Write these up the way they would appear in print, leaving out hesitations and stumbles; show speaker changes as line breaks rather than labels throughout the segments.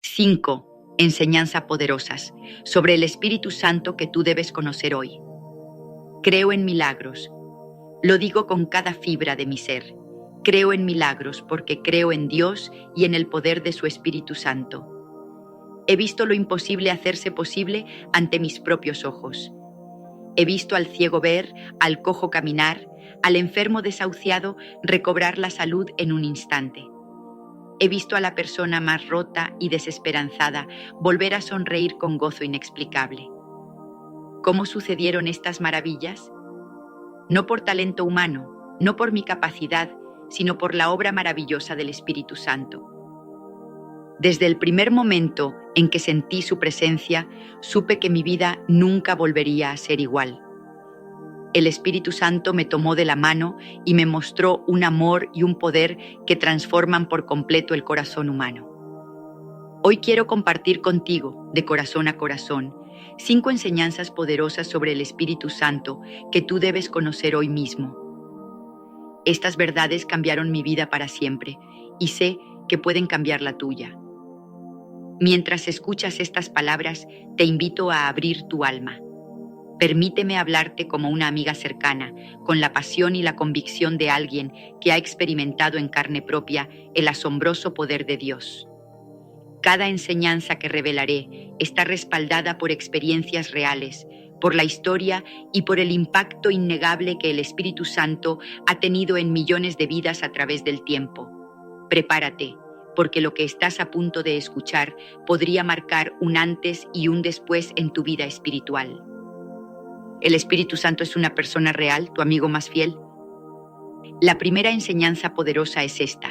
5. Enseñanza poderosas sobre el Espíritu Santo que tú debes conocer hoy. Creo en milagros. Lo digo con cada fibra de mi ser. Creo en milagros porque creo en Dios y en el poder de su Espíritu Santo. He visto lo imposible hacerse posible ante mis propios ojos. He visto al ciego ver, al cojo caminar, al enfermo desahuciado recobrar la salud en un instante. He visto a la persona más rota y desesperanzada volver a sonreír con gozo inexplicable. ¿Cómo sucedieron estas maravillas? No por talento humano, no por mi capacidad, sino por la obra maravillosa del Espíritu Santo. Desde el primer momento en que sentí su presencia, supe que mi vida nunca volvería a ser igual. El Espíritu Santo me tomó de la mano y me mostró un amor y un poder que transforman por completo el corazón humano. Hoy quiero compartir contigo, de corazón a corazón, 5 enseñanzas poderosas sobre el Espíritu Santo que tú debes conocer hoy mismo. Estas verdades cambiaron mi vida para siempre y sé que pueden cambiar la tuya. Mientras escuchas estas palabras, te invito a abrir tu alma. Permíteme hablarte como una amiga cercana, con la pasión y la convicción de alguien que ha experimentado en carne propia el asombroso poder de Dios. Cada enseñanza que revelaré está respaldada por experiencias reales, por la historia y por el impacto innegable que el Espíritu Santo ha tenido en millones de vidas a través del tiempo. Prepárate, porque lo que estás a punto de escuchar podría marcar un antes y un después en tu vida espiritual. ¿El Espíritu Santo es una persona real, tu amigo más fiel? La primera enseñanza poderosa es esta.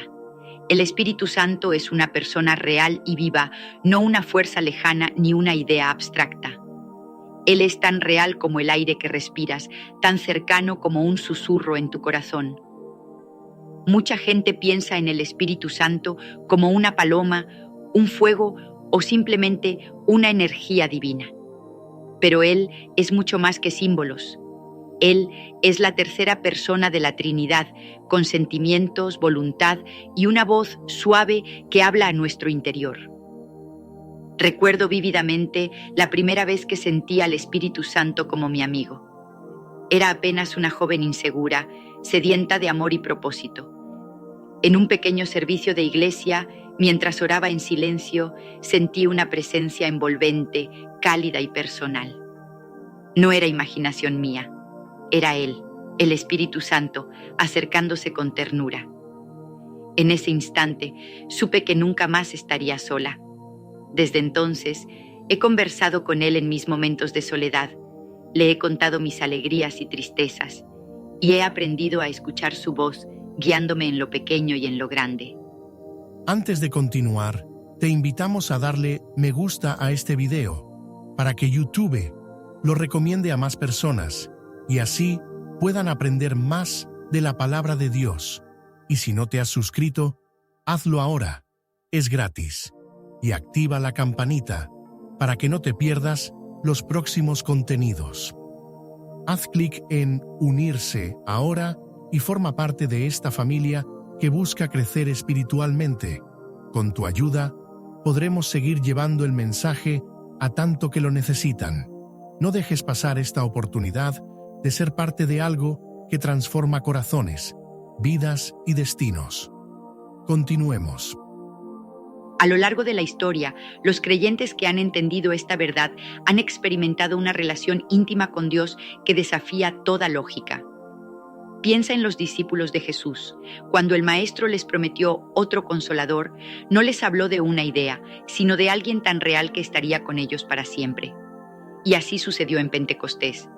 El Espíritu Santo es una persona real y viva, no una fuerza lejana ni una idea abstracta. Él es tan real como el aire que respiras, tan cercano como un susurro en tu corazón. Mucha gente piensa en el Espíritu Santo como una paloma, un fuego o simplemente una energía divina. Pero Él es mucho más que símbolos. Él es la tercera persona de la Trinidad, con sentimientos, voluntad y una voz suave que habla a nuestro interior. Recuerdo vívidamente la primera vez que sentí al Espíritu Santo como mi amigo. Era apenas una joven insegura, sedienta de amor y propósito. En un pequeño servicio de iglesia, mientras oraba en silencio, sentí una presencia envolvente, cálida y personal. No era imaginación mía, era Él, el Espíritu Santo, acercándose con ternura. En ese instante, supe que nunca más estaría sola. Desde entonces, he conversado con Él en mis momentos de soledad, le he contado mis alegrías y tristezas, y he aprendido a escuchar su voz, guiándome en lo pequeño y en lo grande.
Antes de continuar, te invitamos a darle me gusta a este video, para que YouTube lo recomiende a más personas, y así puedan aprender más de la palabra de Dios. Y si no te has suscrito, hazlo ahora, es gratis. Y activa la campanita, para que no te pierdas los próximos contenidos. Haz clic en Unirse ahora y forma parte de esta familia que busca crecer espiritualmente. Con tu ayuda, podremos seguir llevando el mensaje a tanto que lo necesitan. No dejes pasar esta oportunidad de ser parte de algo que transforma corazones, vidas y destinos. Continuemos.
A lo largo de la historia, los creyentes que han entendido esta verdad han experimentado una relación íntima con Dios que desafía toda lógica. Piensa en los discípulos de Jesús. Cuando el Maestro les prometió otro consolador, no les habló de una idea, sino de alguien tan real que estaría con ellos para siempre. Y así sucedió en Pentecostés.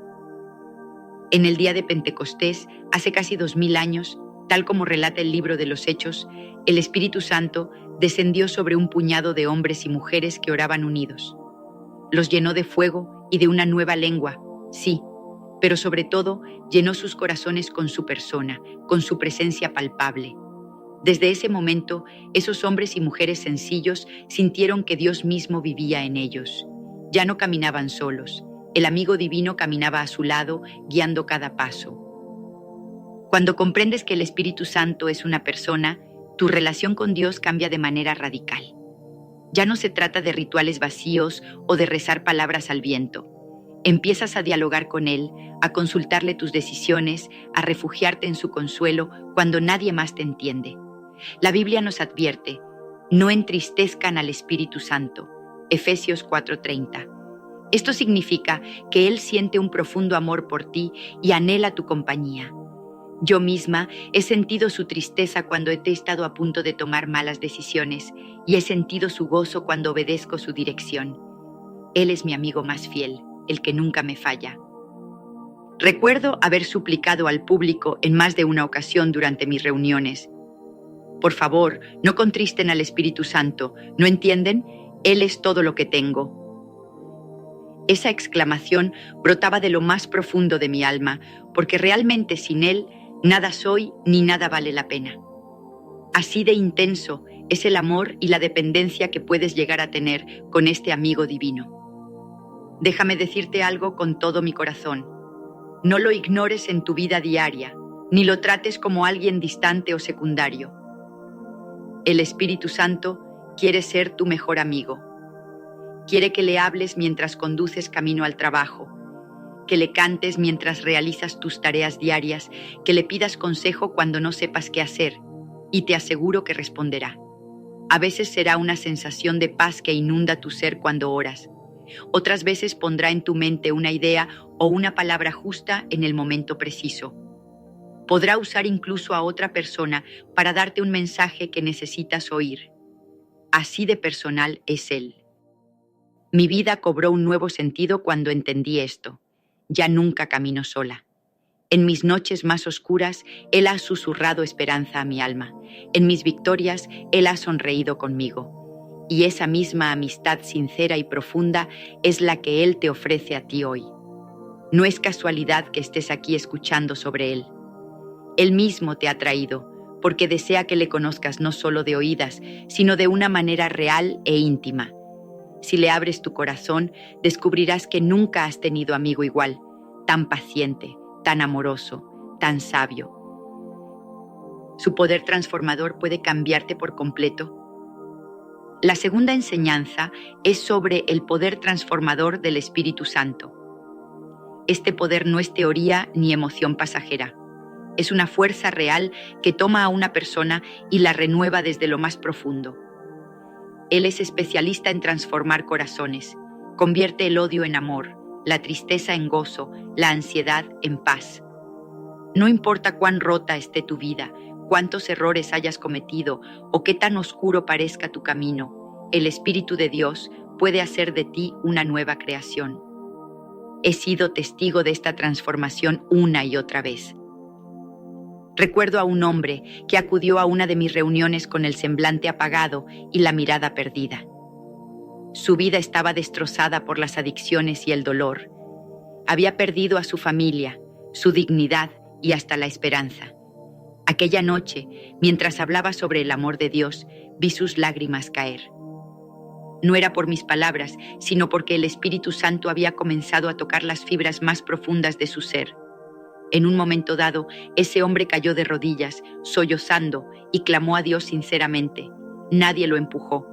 En el día de Pentecostés, hace casi 2000 años, tal como relata el libro de los Hechos, el Espíritu Santo descendió sobre un puñado de hombres y mujeres que oraban unidos. Los llenó de fuego y de una nueva lengua, sí, pero sobre todo llenó sus corazones con su persona, con su presencia palpable. Desde ese momento, esos hombres y mujeres sencillos sintieron que Dios mismo vivía en ellos. Ya no caminaban solos, el amigo divino caminaba a su lado, guiando cada paso. Cuando comprendes que el Espíritu Santo es una persona, tu relación con Dios cambia de manera radical. Ya no se trata de rituales vacíos o de rezar palabras al viento. Empiezas a dialogar con Él, a consultarle tus decisiones, a refugiarte en su consuelo cuando nadie más te entiende. La Biblia nos advierte: no entristezcan al Espíritu Santo. Efesios 4:30. Esto significa que Él siente un profundo amor por ti y anhela tu compañía. Yo misma he sentido su tristeza cuando he estado a punto de tomar malas decisiones y he sentido su gozo cuando obedezco su dirección. Él es mi amigo más fiel, el que nunca me falla. Recuerdo haber suplicado al público en más de una ocasión durante mis reuniones: por favor, no contristen al Espíritu Santo, ¿no entienden? Él es todo lo que tengo. Esa exclamación brotaba de lo más profundo de mi alma, porque realmente sin Él nada soy ni nada vale la pena. Así de intenso es el amor y la dependencia que puedes llegar a tener con este amigo divino. Déjame decirte algo con todo mi corazón: no lo ignores en tu vida diaria, ni lo trates como alguien distante o secundario. El Espíritu Santo quiere ser tu mejor amigo. Quiere que le hables mientras conduces camino al trabajo, que le cantes mientras realizas tus tareas diarias, que le pidas consejo cuando no sepas qué hacer, y te aseguro que responderá. A veces será una sensación de paz que inunda tu ser cuando oras. Otras veces pondrá en tu mente una idea o una palabra justa en el momento preciso. Podrá usar incluso a otra persona para darte un mensaje que necesitas oír. Así de personal es Él. Mi vida cobró un nuevo sentido cuando entendí esto. Ya nunca camino sola. En mis noches más oscuras, Él ha susurrado esperanza a mi alma. En mis victorias, Él ha sonreído conmigo. Y esa misma amistad sincera y profunda es la que Él te ofrece a ti hoy. No es casualidad que estés aquí escuchando sobre Él. Él mismo te ha traído, porque desea que le conozcas no solo de oídas, sino de una manera real e íntima. Si le abres tu corazón, descubrirás que nunca has tenido amigo igual, tan paciente, tan amoroso, tan sabio. Su poder transformador puede cambiarte por completo. La segunda enseñanza es sobre el poder transformador del Espíritu Santo. Este poder no es teoría ni emoción pasajera. Es una fuerza real que toma a una persona y la renueva desde lo más profundo. Él es especialista en transformar corazones. Convierte el odio en amor, la tristeza en gozo, la ansiedad en paz. No importa cuán rota esté tu vida, cuántos errores hayas cometido o qué tan oscuro parezca tu camino, el Espíritu de Dios puede hacer de ti una nueva creación. He sido testigo de esta transformación una y otra vez. Recuerdo a un hombre que acudió a una de mis reuniones con el semblante apagado y la mirada perdida. Su vida estaba destrozada por las adicciones y el dolor. Había perdido a su familia, su dignidad y hasta la esperanza. Aquella noche, mientras hablaba sobre el amor de Dios, vi sus lágrimas caer. No era por mis palabras, sino porque el Espíritu Santo había comenzado a tocar las fibras más profundas de su ser. En un momento dado, ese hombre cayó de rodillas, sollozando, y clamó a Dios sinceramente. Nadie lo empujó.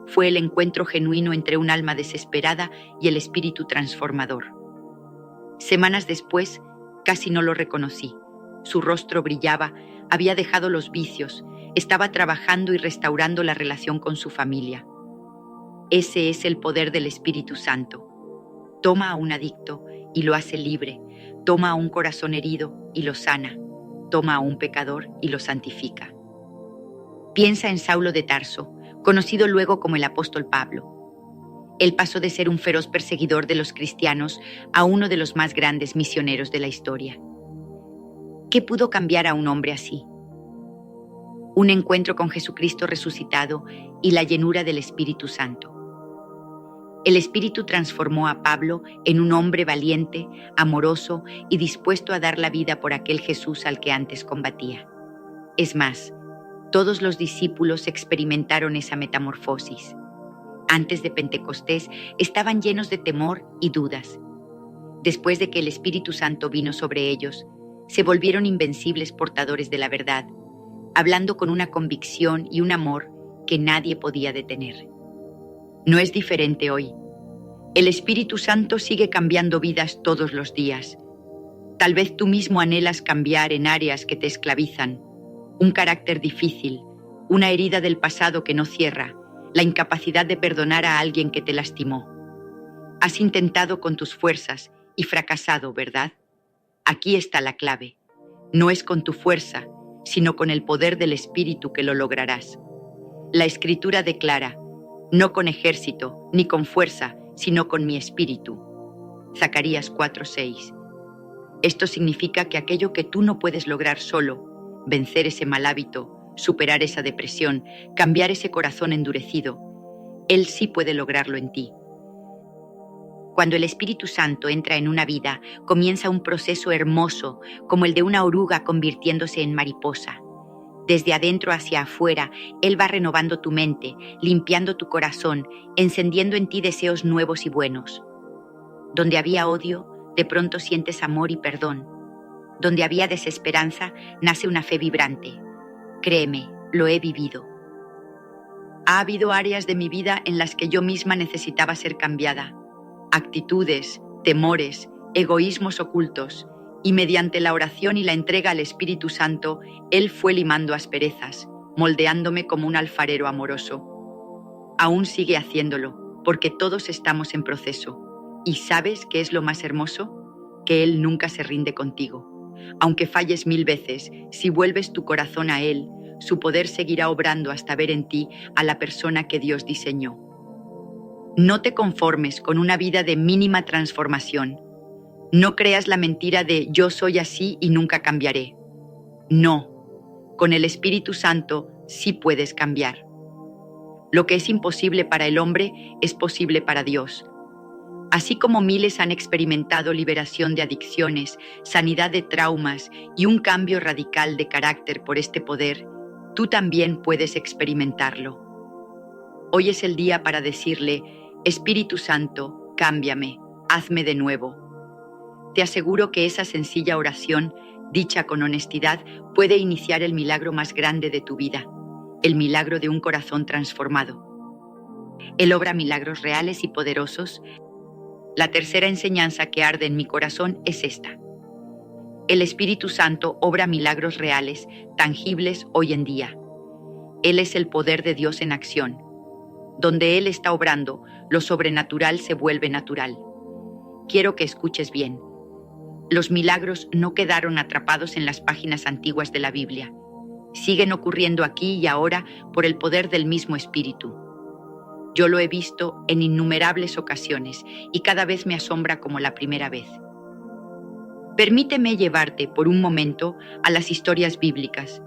Fue el encuentro genuino entre un alma desesperada y el Espíritu transformador. Semanas después, casi no lo reconocí. Su rostro brillaba, había dejado los vicios, estaba trabajando y restaurando la relación con su familia. Ese es el poder del Espíritu Santo. Toma a un adicto y lo hace libre. Toma a un corazón herido y lo sana. Toma a un pecador y lo santifica. Piensa en Saulo de Tarso, conocido luego como el apóstol Pablo. Él pasó de ser un feroz perseguidor de los cristianos a uno de los más grandes misioneros de la historia. ¿Qué pudo cambiar a un hombre así? Un encuentro con Jesucristo resucitado y la llenura del Espíritu Santo. El Espíritu transformó a Pablo en un hombre valiente, amoroso y dispuesto a dar la vida por aquel Jesús al que antes combatía. Es más, todos los discípulos experimentaron esa metamorfosis. Antes de Pentecostés estaban llenos de temor y dudas. Después de que el Espíritu Santo vino sobre ellos, se volvieron invencibles portadores de la verdad, hablando con una convicción y un amor que nadie podía detener. No es diferente hoy. El Espíritu Santo sigue cambiando vidas todos los días. Tal vez tú mismo anhelas cambiar en áreas que te esclavizan, un carácter difícil, una herida del pasado que no cierra, la incapacidad de perdonar a alguien que te lastimó. Has intentado con tus fuerzas y fracasado, ¿verdad? Aquí está la clave. No es con tu fuerza, sino con el poder del Espíritu que lo lograrás. La Escritura declara, no con ejército, ni con fuerza, sino con mi Espíritu. Zacarías 4:6. Esto significa que aquello que tú no puedes lograr solo, vencer ese mal hábito, superar esa depresión, cambiar ese corazón endurecido, Él sí puede lograrlo en ti. Cuando el Espíritu Santo entra en una vida, comienza un proceso hermoso, como el de una oruga convirtiéndose en mariposa. Desde adentro hacia afuera, Él va renovando tu mente, limpiando tu corazón, encendiendo en ti deseos nuevos y buenos. Donde había odio, de pronto sientes amor y perdón. Donde había desesperanza, nace una fe vibrante. Créeme, lo he vivido. Ha habido áreas de mi vida en las que yo misma necesitaba ser cambiada. Actitudes, temores, egoísmos ocultos, y mediante la oración y la entrega al Espíritu Santo, Él fue limando asperezas, moldeándome como un alfarero amoroso. Aún sigue haciéndolo, porque todos estamos en proceso. ¿Y sabes qué es lo más hermoso? Que Él nunca se rinde contigo. Aunque falles 1000 veces, si vuelves tu corazón a Él, su poder seguirá obrando hasta ver en ti a la persona que Dios diseñó. No te conformes con una vida de mínima transformación. No creas la mentira de yo soy así y nunca cambiaré. No, con el Espíritu Santo sí puedes cambiar. Lo que es imposible para el hombre es posible para Dios. Así como miles han experimentado liberación de adicciones, sanidad de traumas y un cambio radical de carácter por este poder, tú también puedes experimentarlo. Hoy es el día para decirle, Espíritu Santo, cámbiame, hazme de nuevo. Te aseguro que esa sencilla oración, dicha con honestidad, puede iniciar el milagro más grande de tu vida, el milagro de un corazón transformado. Él obra milagros reales y poderosos. La tercera enseñanza que arde en mi corazón es esta. El Espíritu Santo obra milagros reales, tangibles hoy en día. Él es el poder de Dios en acción. Donde Él está obrando, lo sobrenatural se vuelve natural. Quiero que escuches bien. Los milagros no quedaron atrapados en las páginas antiguas de la Biblia. Siguen ocurriendo aquí y ahora por el poder del mismo Espíritu. Yo lo he visto en innumerables ocasiones y cada vez me asombra como la primera vez. Permíteme llevarte por un momento a las historias bíblicas.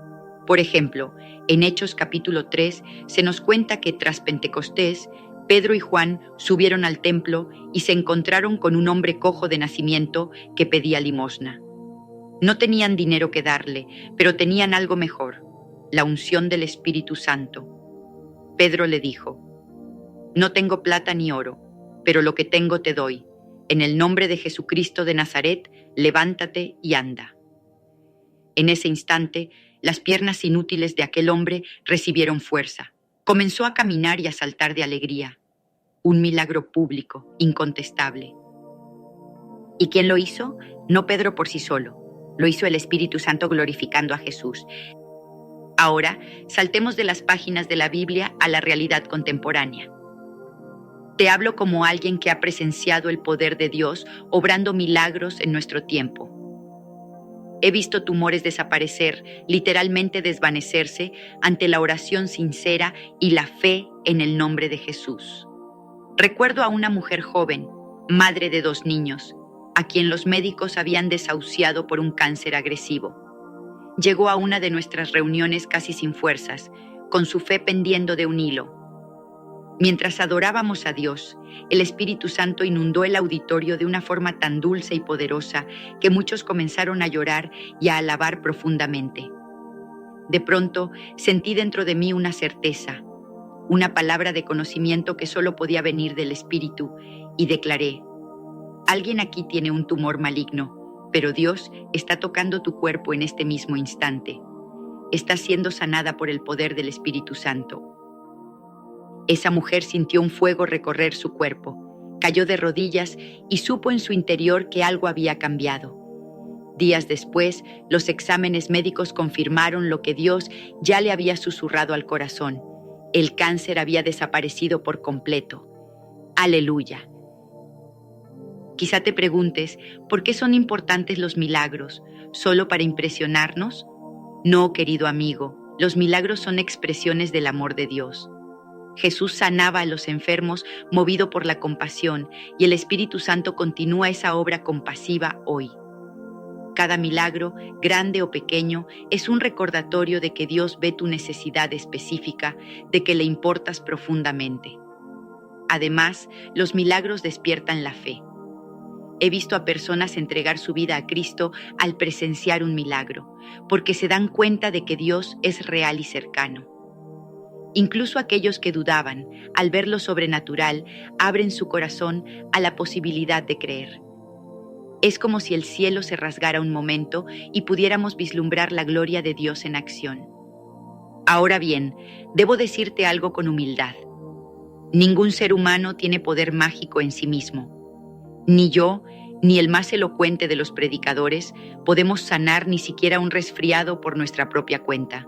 Por ejemplo, en Hechos capítulo 3 se nos cuenta que tras Pentecostés, Pedro y Juan subieron al templo y se encontraron con un hombre cojo de nacimiento que pedía limosna. No tenían dinero que darle, pero tenían algo mejor, la unción del Espíritu Santo. Pedro le dijo, no tengo plata ni oro, pero lo que tengo te doy. En el nombre de Jesucristo de Nazaret, levántate y anda. En ese instante, las piernas inútiles de aquel hombre recibieron fuerza. Comenzó a caminar y a saltar de alegría. Un milagro público, incontestable. ¿Y quién lo hizo? No Pedro por sí solo. Lo hizo el Espíritu Santo glorificando a Jesús. Ahora, saltemos de las páginas de la Biblia a la realidad contemporánea. Te hablo como alguien que ha presenciado el poder de Dios obrando milagros en nuestro tiempo. He visto tumores desaparecer, literalmente desvanecerse, ante la oración sincera y la fe en el nombre de Jesús. Recuerdo a una mujer joven, madre de 2 niños, a quien los médicos habían desahuciado por un cáncer agresivo. Llegó a una de nuestras reuniones casi sin fuerzas, con su fe pendiendo de un hilo. Mientras adorábamos a Dios, el Espíritu Santo inundó el auditorio de una forma tan dulce y poderosa que muchos comenzaron a llorar y a alabar profundamente. De pronto, sentí dentro de mí una certeza, una palabra de conocimiento que solo podía venir del Espíritu, y declaré, alguien aquí tiene un tumor maligno, pero Dios está tocando tu cuerpo en este mismo instante. Estás siendo sanada por el poder del Espíritu Santo. Esa mujer sintió un fuego recorrer su cuerpo, cayó de rodillas y supo en su interior que algo había cambiado. Días después, los exámenes médicos confirmaron lo que Dios ya le había susurrado al corazón. El cáncer había desaparecido por completo. ¡Aleluya! Quizá te preguntes, ¿por qué son importantes los milagros? ¿Solo para impresionarnos? No, querido amigo, los milagros son expresiones del amor de Dios. Jesús sanaba a los enfermos movido por la compasión y el Espíritu Santo continúa esa obra compasiva hoy. Cada milagro, grande o pequeño, es un recordatorio de que Dios ve tu necesidad específica, de que le importas profundamente. Además, los milagros despiertan la fe. He visto a personas entregar su vida a Cristo al presenciar un milagro, porque se dan cuenta de que Dios es real y cercano. Incluso aquellos que dudaban, al ver lo sobrenatural, abren su corazón a la posibilidad de creer. Es como si el cielo se rasgara un momento y pudiéramos vislumbrar la gloria de Dios en acción. Ahora bien, debo decirte algo con humildad. Ningún ser humano tiene poder mágico en sí mismo. Ni yo, ni el más elocuente de los predicadores podemos sanar ni siquiera un resfriado por nuestra propia cuenta.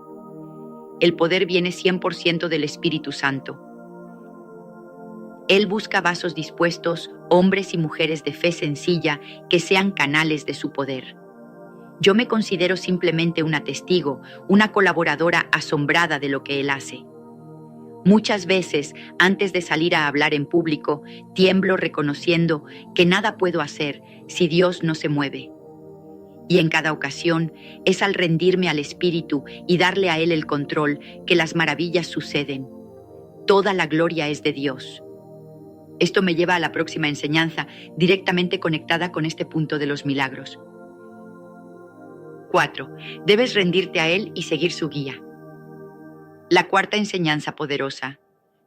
El poder viene 100% del Espíritu Santo. Él busca vasos dispuestos, hombres y mujeres de fe sencilla que sean canales de su poder. Yo me considero simplemente una testigo, una colaboradora asombrada de lo que Él hace. Muchas veces, antes de salir a hablar en público, tiemblo reconociendo que nada puedo hacer si Dios no se mueve. Y en cada ocasión es al rendirme al Espíritu y darle a Él el control que las maravillas suceden. Toda la gloria es de Dios. Esto me lleva a la próxima enseñanza, directamente conectada con este punto de los milagros. 4. Debes rendirte a Él y seguir su guía. La cuarta enseñanza poderosa.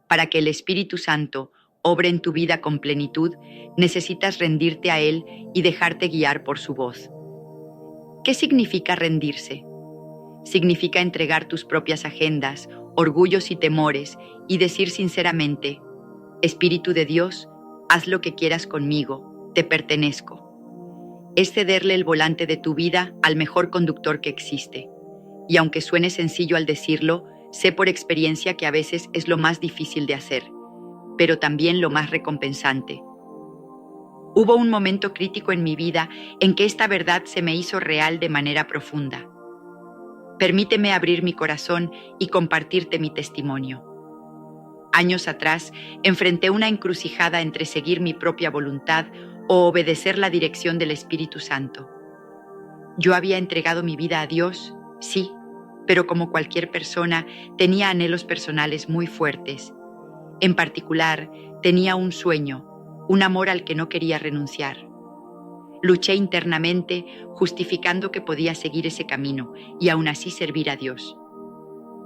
Para que el Espíritu Santo obre en tu vida con plenitud, necesitas rendirte a Él y dejarte guiar por su voz. ¿Qué significa rendirse? Significa entregar tus propias agendas, orgullos y temores y decir sinceramente: Espíritu de Dios, haz lo que quieras conmigo, te pertenezco. Es cederle el volante de tu vida al mejor conductor que existe. Y aunque suene sencillo al decirlo, sé por experiencia que a veces es lo más difícil de hacer, pero también lo más recompensante. Hubo un momento crítico en mi vida en que esta verdad se me hizo real de manera profunda. Permíteme abrir mi corazón y compartirte mi testimonio. Años atrás, enfrenté una encrucijada entre seguir mi propia voluntad o obedecer la dirección del Espíritu Santo. Yo había entregado mi vida a Dios, sí, pero como cualquier persona, tenía anhelos personales muy fuertes. En particular, tenía un sueño, un amor al que no quería renunciar. Luché internamente, justificando que podía seguir ese camino y aún así servir a Dios.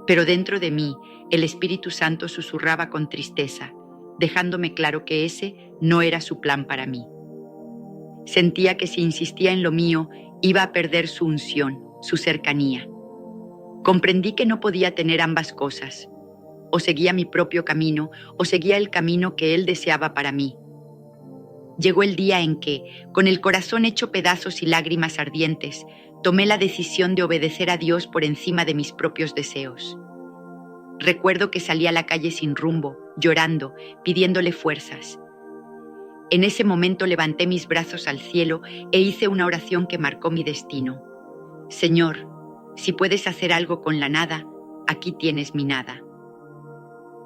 Pero dentro de mí, el Espíritu Santo susurraba con tristeza, dejándome claro que ese no era su plan para mí. Sentía que si insistía en lo mío, iba a perder su unción, su cercanía. Comprendí que no podía tener ambas cosas. O seguía mi propio camino, o seguía el camino que Él deseaba para mí. Llegó el día en que, con el corazón hecho pedazos y lágrimas ardientes, tomé la decisión de obedecer a Dios por encima de mis propios deseos. Recuerdo que salí a la calle sin rumbo, llorando, pidiéndole fuerzas. En ese momento levanté mis brazos al cielo e hice una oración que marcó mi destino. Señor, si puedes hacer algo con la nada, aquí tienes mi nada.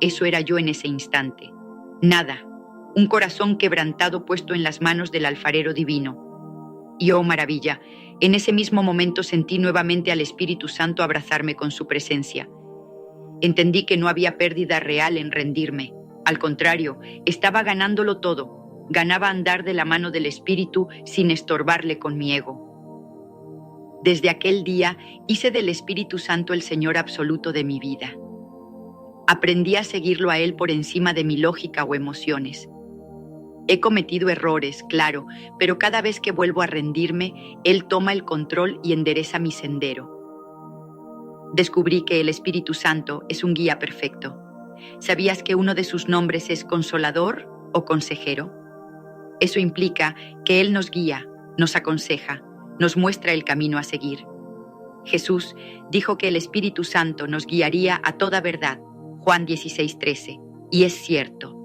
Eso era yo en ese instante. Nada, un corazón quebrantado puesto en las manos del alfarero divino. Y oh maravilla, en ese mismo momento sentí nuevamente al Espíritu Santo abrazarme con su presencia. Entendí que no había pérdida real en rendirme. Al contrario, estaba ganándolo todo. Ganaba andar de la mano del Espíritu sin estorbarle con mi ego. Desde aquel día hice del Espíritu Santo el Señor absoluto de mi vida. Aprendí a seguirlo a Él por encima de mi lógica o emociones. He cometido errores, claro, pero cada vez que vuelvo a rendirme, Él toma el control y endereza mi sendero. Descubrí que el Espíritu Santo es un guía perfecto. ¿Sabías que uno de sus nombres es Consolador o Consejero? Eso implica que Él nos guía, nos aconseja, nos muestra el camino a seguir. Jesús dijo que el Espíritu Santo nos guiaría a toda verdad, Juan 16:13, y es cierto.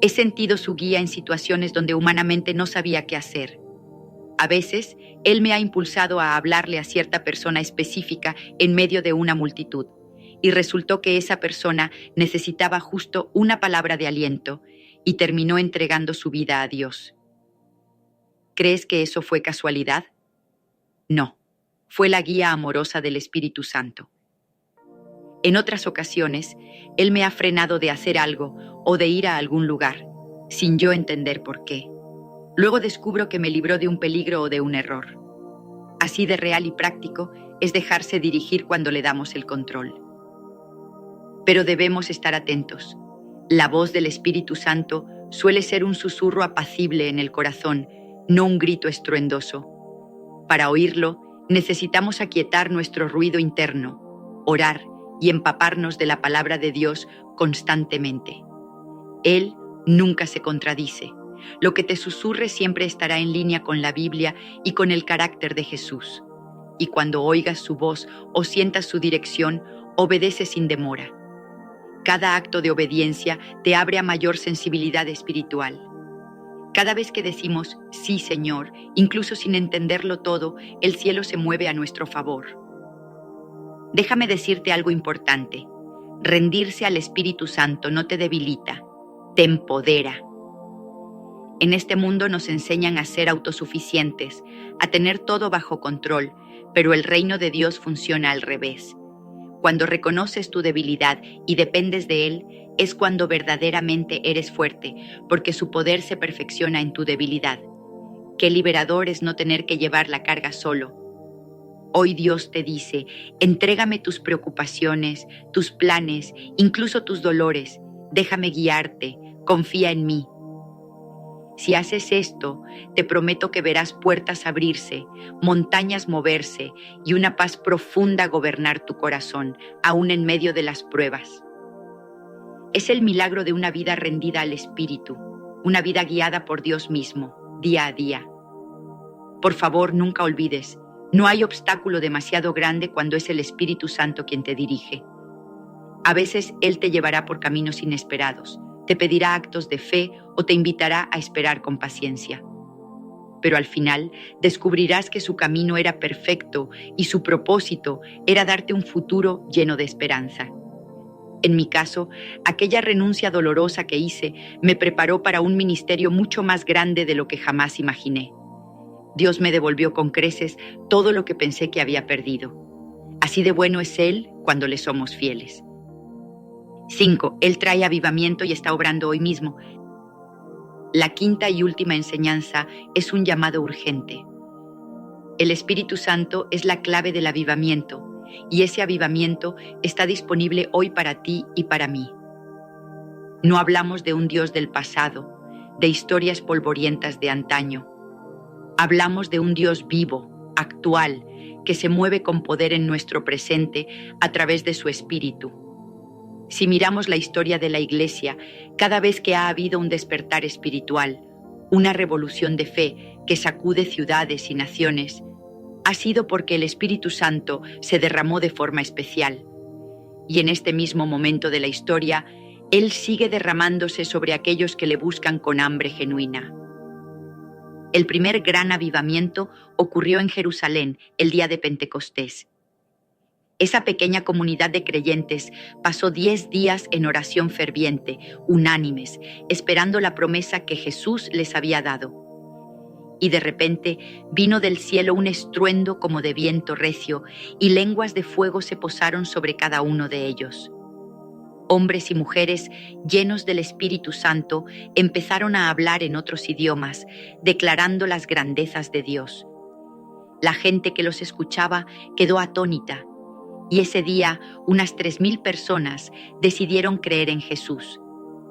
He sentido su guía en situaciones donde humanamente no sabía qué hacer. A veces, Él me ha impulsado a hablarle a cierta persona específica en medio de una multitud, y resultó que esa persona necesitaba justo una palabra de aliento y terminó entregando su vida a Dios. ¿Crees que eso fue casualidad? No, fue la guía amorosa del Espíritu Santo. En otras ocasiones, Él me ha frenado de hacer algo o de ir a algún lugar, sin yo entender por qué. Luego descubro que me libró de un peligro o de un error. Así de real y práctico es dejarse dirigir cuando le damos el control. Pero debemos estar atentos. La voz del Espíritu Santo suele ser un susurro apacible en el corazón, no un grito estruendoso. Para oírlo, necesitamos aquietar nuestro ruido interno, orar y empaparnos de la palabra de Dios constantemente. Él nunca se contradice. Lo que te susurre siempre estará en línea con la Biblia y con el carácter de Jesús. Y cuando oigas su voz o sientas su dirección, obedece sin demora. Cada acto de obediencia te abre a mayor sensibilidad espiritual. Cada vez que decimos, sí, Señor, incluso sin entenderlo todo, el cielo se mueve a nuestro favor. Déjame decirte algo importante. Rendirse al Espíritu Santo no te debilita, te empodera. En este mundo nos enseñan a ser autosuficientes, a tener todo bajo control, pero el reino de Dios funciona al revés. Cuando reconoces tu debilidad y dependes de Él, es cuando verdaderamente eres fuerte, porque su poder se perfecciona en tu debilidad. Qué liberador es no tener que llevar la carga solo. Hoy Dios te dice, entrégame tus preocupaciones, tus planes, incluso tus dolores. Déjame guiarte, confía en mí. Si haces esto, te prometo que verás puertas abrirse, montañas moverse y una paz profunda gobernar tu corazón, aún en medio de las pruebas. Es el milagro de una vida rendida al Espíritu, una vida guiada por Dios mismo, día a día. Por favor, nunca olvides, no hay obstáculo demasiado grande cuando es el Espíritu Santo quien te dirige. A veces Él te llevará por caminos inesperados, te pedirá actos de fe o te invitará a esperar con paciencia. Pero al final descubrirás que su camino era perfecto y su propósito era darte un futuro lleno de esperanza. En mi caso, aquella renuncia dolorosa que hice me preparó para un ministerio mucho más grande de lo que jamás imaginé. Dios me devolvió con creces todo lo que pensé que había perdido. Así de bueno es Él cuando le somos fieles. 5. Él trae avivamiento y está obrando hoy mismo. La quinta y última enseñanza es un llamado urgente. El Espíritu Santo es la clave del avivamiento, y ese avivamiento está disponible hoy para ti y para mí. No hablamos de un Dios del pasado, de historias polvorientas de antaño. Hablamos de un Dios vivo, actual, que se mueve con poder en nuestro presente a través de su Espíritu. Si miramos la historia de la Iglesia, cada vez que ha habido un despertar espiritual, una revolución de fe que sacude ciudades y naciones, ha sido porque el Espíritu Santo se derramó de forma especial. Y en este mismo momento de la historia, Él sigue derramándose sobre aquellos que le buscan con hambre genuina. El primer gran avivamiento ocurrió en Jerusalén el día de Pentecostés. Esa pequeña comunidad de creyentes pasó 10 días en oración ferviente, unánimes, esperando la promesa que Jesús les había dado. Y de repente vino del cielo un estruendo como de viento recio, y lenguas de fuego se posaron sobre cada uno de ellos. Hombres y mujeres llenos del Espíritu Santo empezaron a hablar en otros idiomas, declarando las grandezas de Dios. La gente que los escuchaba quedó atónita, y ese día unas 3,000 personas decidieron creer en Jesús.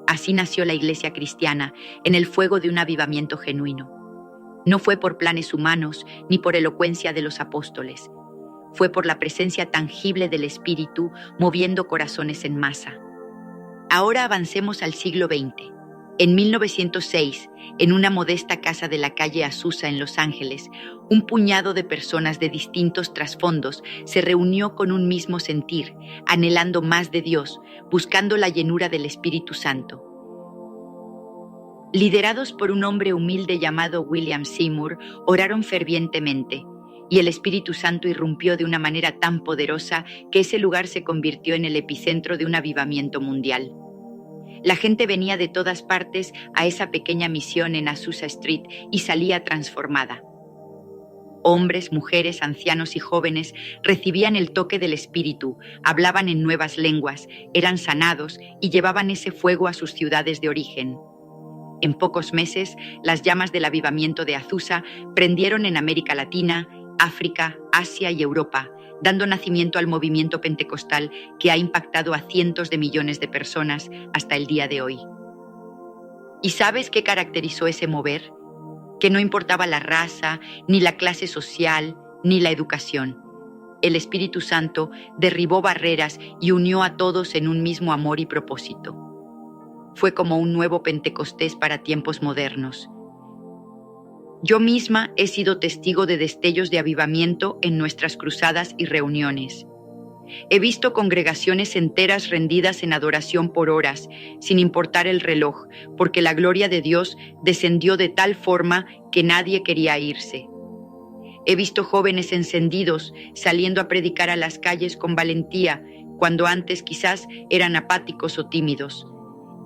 Así nació la Iglesia cristiana, en el fuego de un avivamiento genuino. No fue por planes humanos ni por elocuencia de los apóstoles. Fue por la presencia tangible del Espíritu moviendo corazones en masa. Ahora avancemos al siglo XX. En 1906, en una modesta casa de la calle Azusa en Los Ángeles, un puñado de personas de distintos trasfondos se reunió con un mismo sentir, anhelando más de Dios, buscando la llenura del Espíritu Santo. Liderados por un hombre humilde llamado William Seymour, oraron fervientemente, y el Espíritu Santo irrumpió de una manera tan poderosa que ese lugar se convirtió en el epicentro de un avivamiento mundial. La gente venía de todas partes a esa pequeña misión en Azusa Street y salía transformada. Hombres, mujeres, ancianos y jóvenes recibían el toque del Espíritu, hablaban en nuevas lenguas, eran sanados y llevaban ese fuego a sus ciudades de origen. En pocos meses, las llamas del avivamiento de Azusa prendieron en América Latina, África, Asia y Europa, dando nacimiento al movimiento pentecostal que ha impactado a cientos de millones de personas hasta el día de hoy. ¿Y sabes qué caracterizó ese mover? Que no importaba la raza, ni la clase social, ni la educación. El Espíritu Santo derribó barreras y unió a todos en un mismo amor y propósito. Fue como un nuevo Pentecostés para tiempos modernos. Yo misma he sido testigo de destellos de avivamiento en nuestras cruzadas y reuniones. He visto congregaciones enteras rendidas en adoración por horas, sin importar el reloj, porque la gloria de Dios descendió de tal forma que nadie quería irse. He visto jóvenes encendidos saliendo a predicar a las calles con valentía, cuando antes quizás eran apáticos o tímidos.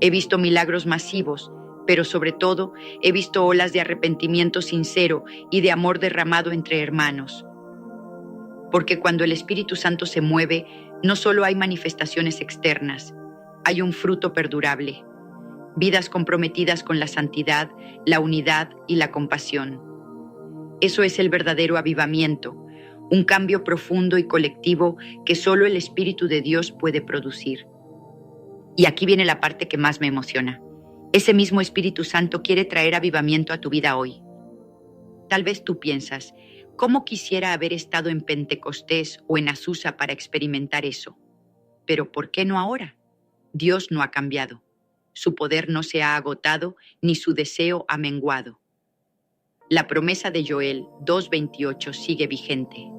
He visto milagros masivos, pero sobre todo he visto olas de arrepentimiento sincero y de amor derramado entre hermanos. Porque cuando el Espíritu Santo se mueve, no solo hay manifestaciones externas, hay un fruto perdurable, vidas comprometidas con la santidad, la unidad y la compasión. Eso es el verdadero avivamiento, un cambio profundo y colectivo que solo el Espíritu de Dios puede producir. Y aquí viene la parte que más me emociona. Ese mismo Espíritu Santo quiere traer avivamiento a tu vida hoy. Tal vez tú piensas, ¿cómo quisiera haber estado en Pentecostés o en Azusa para experimentar eso? Pero ¿por qué no ahora? Dios no ha cambiado. Su poder no se ha agotado, ni su deseo ha menguado. La promesa de Joel 2:28 sigue vigente.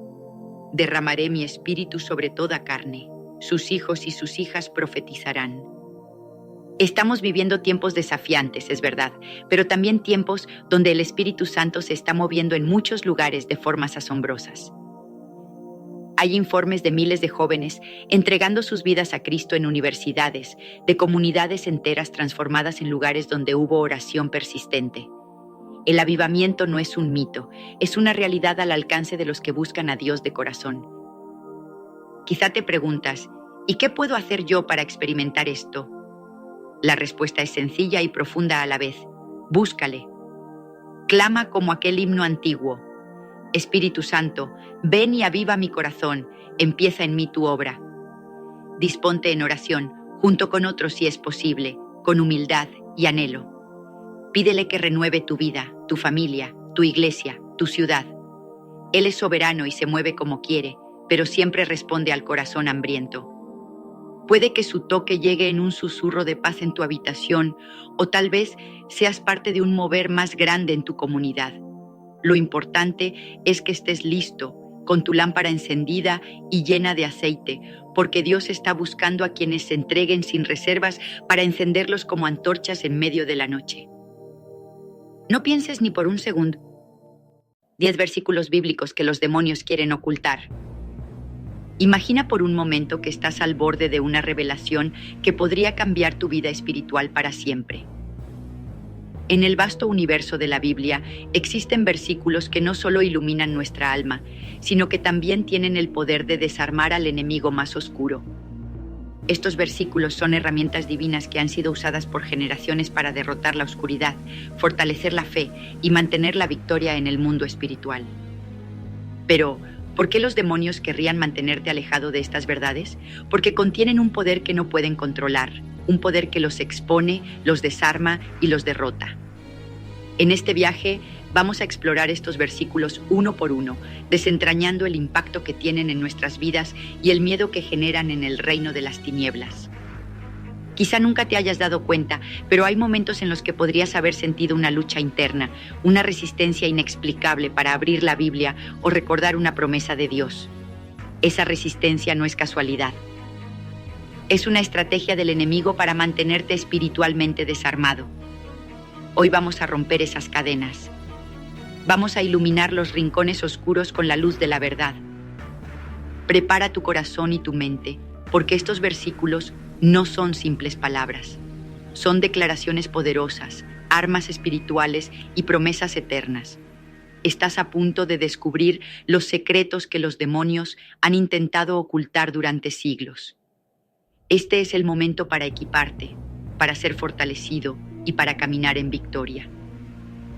Derramaré mi espíritu sobre toda carne. Sus hijos y sus hijas profetizarán. Estamos viviendo tiempos desafiantes, es verdad, pero también tiempos donde el Espíritu Santo se está moviendo en muchos lugares de formas asombrosas. Hay informes de miles de jóvenes entregando sus vidas a Cristo en universidades, de comunidades enteras transformadas en lugares donde hubo oración persistente. El avivamiento no es un mito, es una realidad al alcance de los que buscan a Dios de corazón. Quizá te preguntas, ¿y qué puedo hacer yo para experimentar esto? La respuesta es sencilla y profunda a la vez. Búscale. Clama como aquel himno antiguo. Espíritu Santo, ven y aviva mi corazón, empieza en mí tu obra. Disponte en oración, junto con otros si es posible, con humildad y anhelo. Pídele que renueve tu vida, tu familia, tu iglesia, tu ciudad. Él es soberano y se mueve como quiere, pero siempre responde al corazón hambriento. Puede que su toque llegue en un susurro de paz en tu habitación, o tal vez seas parte de un mover más grande en tu comunidad. Lo importante es que estés listo, con tu lámpara encendida y llena de aceite, porque Dios está buscando a quienes se entreguen sin reservas para encenderlos como antorchas en medio de la noche. No pienses ni por un segundo 10 versículos bíblicos que los demonios quieren ocultar. Imagina por un momento que estás al borde de una revelación que podría cambiar tu vida espiritual para siempre. En el vasto universo de la Biblia existen versículos que no solo iluminan nuestra alma, sino que también tienen el poder de desarmar al enemigo más oscuro. Estos versículos son herramientas divinas que han sido usadas por generaciones para derrotar la oscuridad, fortalecer la fe y mantener la victoria en el mundo espiritual. Pero, ¿por qué los demonios querrían mantenerte alejado de estas verdades? Porque contienen un poder que no pueden controlar, un poder que los expone, los desarma y los derrota. En este viaje vamos a explorar estos versículos uno por uno, desentrañando el impacto que tienen en nuestras vidas y el miedo que generan en el reino de las tinieblas. Quizá nunca te hayas dado cuenta, pero hay momentos en los que podrías haber sentido una lucha interna, una resistencia inexplicable para abrir la Biblia o recordar una promesa de Dios. Esa resistencia no es casualidad. Es una estrategia del enemigo para mantenerte espiritualmente desarmado. Hoy vamos a romper esas cadenas. Vamos a iluminar los rincones oscuros con la luz de la verdad. Prepara tu corazón y tu mente, porque estos versículos no son simples palabras. Son declaraciones poderosas, armas espirituales y promesas eternas. Estás a punto de descubrir los secretos que los demonios han intentado ocultar durante siglos. Este es el momento para equiparte, para ser fortalecido y para caminar en victoria.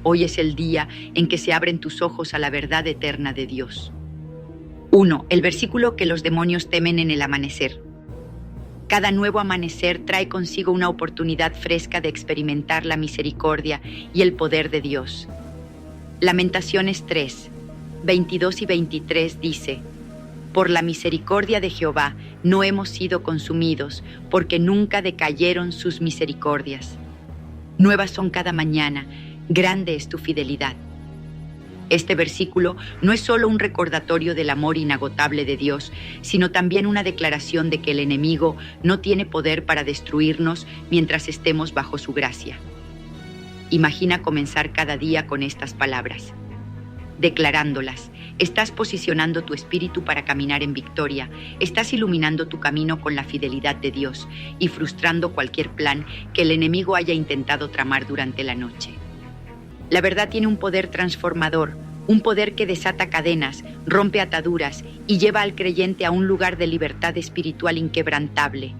Hoy es el día en que se abren tus ojos a la verdad eterna de Dios. 1. El versículo que los demonios temen en el amanecer. Cada nuevo amanecer trae consigo una oportunidad fresca de experimentar la misericordia y el poder de Dios. Lamentaciones 3, 22 y 23 dice: Por la misericordia de Jehová no hemos sido consumidos, porque nunca decayeron sus misericordias. Nuevas son cada mañana, grande es tu fidelidad. Este versículo no es solo un recordatorio del amor inagotable de Dios, sino también una declaración de que el enemigo no tiene poder para destruirnos mientras estemos bajo su gracia. Imagina comenzar cada día con estas palabras. Declarándolas, estás posicionando tu espíritu para caminar en victoria, estás iluminando tu camino con la fidelidad de Dios y frustrando cualquier plan que el enemigo haya intentado tramar durante la noche. La verdad tiene un poder transformador, un poder que desata cadenas, rompe ataduras y lleva al creyente a un lugar de libertad espiritual inquebrantable.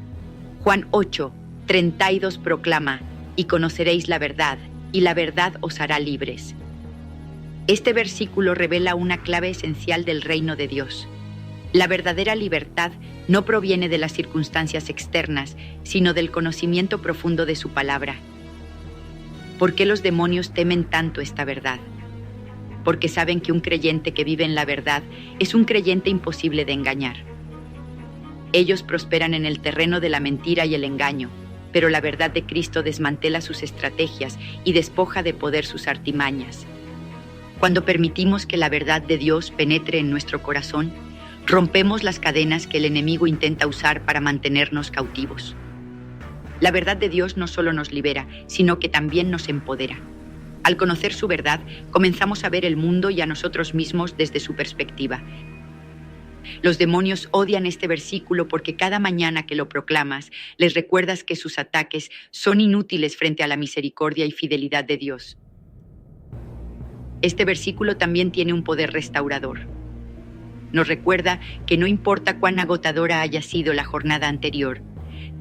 Juan 8, 32 proclama: y conoceréis la verdad, y la verdad os hará libres. Este versículo revela una clave esencial del reino de Dios. La verdadera libertad no proviene de las circunstancias externas, sino del conocimiento profundo de su palabra. ¿Por qué los demonios temen tanto esta verdad? Porque saben que un creyente que vive en la verdad es un creyente imposible de engañar. Ellos prosperan en el terreno de la mentira y el engaño, pero la verdad de Cristo desmantela sus estrategias y despoja de poder sus artimañas. Cuando permitimos que la verdad de Dios penetre en nuestro corazón, rompemos las cadenas que el enemigo intenta usar para mantenernos cautivos. La verdad de Dios no solo nos libera, sino que también nos empodera. Al conocer su verdad, comenzamos a ver el mundo y a nosotros mismos desde su perspectiva. Los demonios odian este versículo porque cada mañana que lo proclamas, les recuerdas que sus ataques son inútiles frente a la misericordia y fidelidad de Dios. Este versículo también tiene un poder restaurador. Nos recuerda que no importa cuán agotadora haya sido la jornada anterior,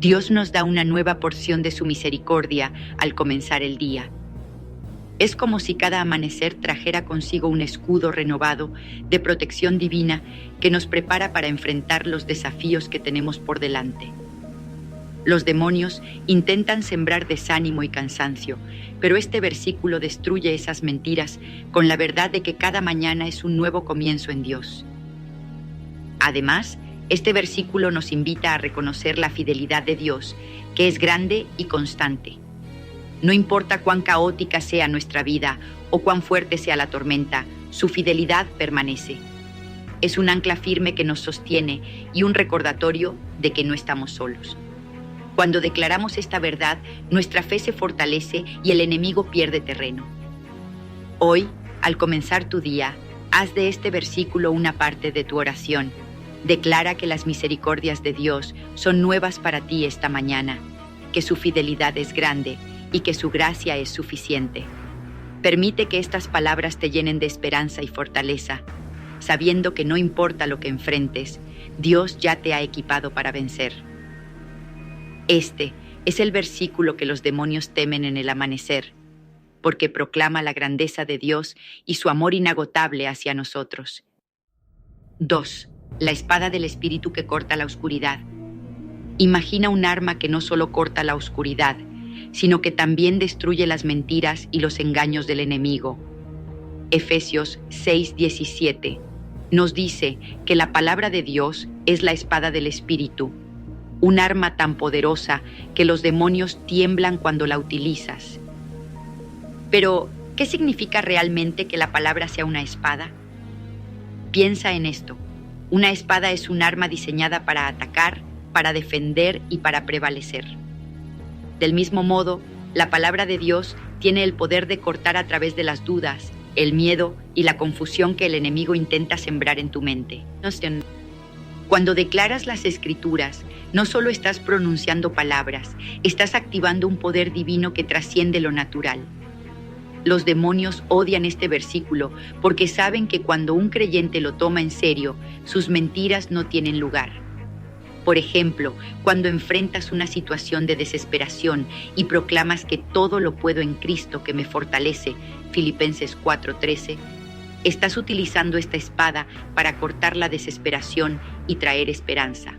Dios nos da una nueva porción de su misericordia al comenzar el día. Es como si cada amanecer trajera consigo un escudo renovado de protección divina que nos prepara para enfrentar los desafíos que tenemos por delante. Los demonios intentan sembrar desánimo y cansancio, pero este versículo destruye esas mentiras con la verdad de que cada mañana es un nuevo comienzo en Dios. Además, este versículo nos invita a reconocer la fidelidad de Dios, que es grande y constante. No importa cuán caótica sea nuestra vida o cuán fuerte sea la tormenta, su fidelidad permanece. Es un ancla firme que nos sostiene y un recordatorio de que no estamos solos. Cuando declaramos esta verdad, nuestra fe se fortalece y el enemigo pierde terreno. Hoy, al comenzar tu día, haz de este versículo una parte de tu oración. Declara que las misericordias de Dios son nuevas para ti esta mañana, que su fidelidad es grande y que su gracia es suficiente. Permite que estas palabras te llenen de esperanza y fortaleza, sabiendo que no importa lo que enfrentes, Dios ya te ha equipado para vencer. Este es el versículo que los demonios temen en el amanecer, porque proclama la grandeza de Dios y su amor inagotable hacia nosotros. 2. La espada del Espíritu que corta la oscuridad. Imagina un arma que no solo corta la oscuridad, sino que también destruye las mentiras y los engaños del enemigo. Efesios 6:17 nos dice que la palabra de Dios es la espada del Espíritu. un arma tan poderosa que los demonios tiemblan cuando la utilizas. Pero, ¿qué significa realmente que la palabra sea una espada? Piensa en esto. Una espada es un arma diseñada para atacar, para defender y para prevalecer. Del mismo modo, la palabra de Dios tiene el poder de cortar a través de las dudas, el miedo y la confusión que el enemigo intenta sembrar en tu mente. Cuando declaras las Escrituras, no solo estás pronunciando palabras, estás activando un poder divino que trasciende lo natural. Los demonios odian este versículo porque saben que cuando un creyente lo toma en serio, sus mentiras no tienen lugar. Por ejemplo, cuando enfrentas una situación de desesperación y proclamas que todo lo puedo en Cristo que me fortalece, Filipenses 4:13, estás utilizando esta espada para cortar la desesperación y traer esperanza.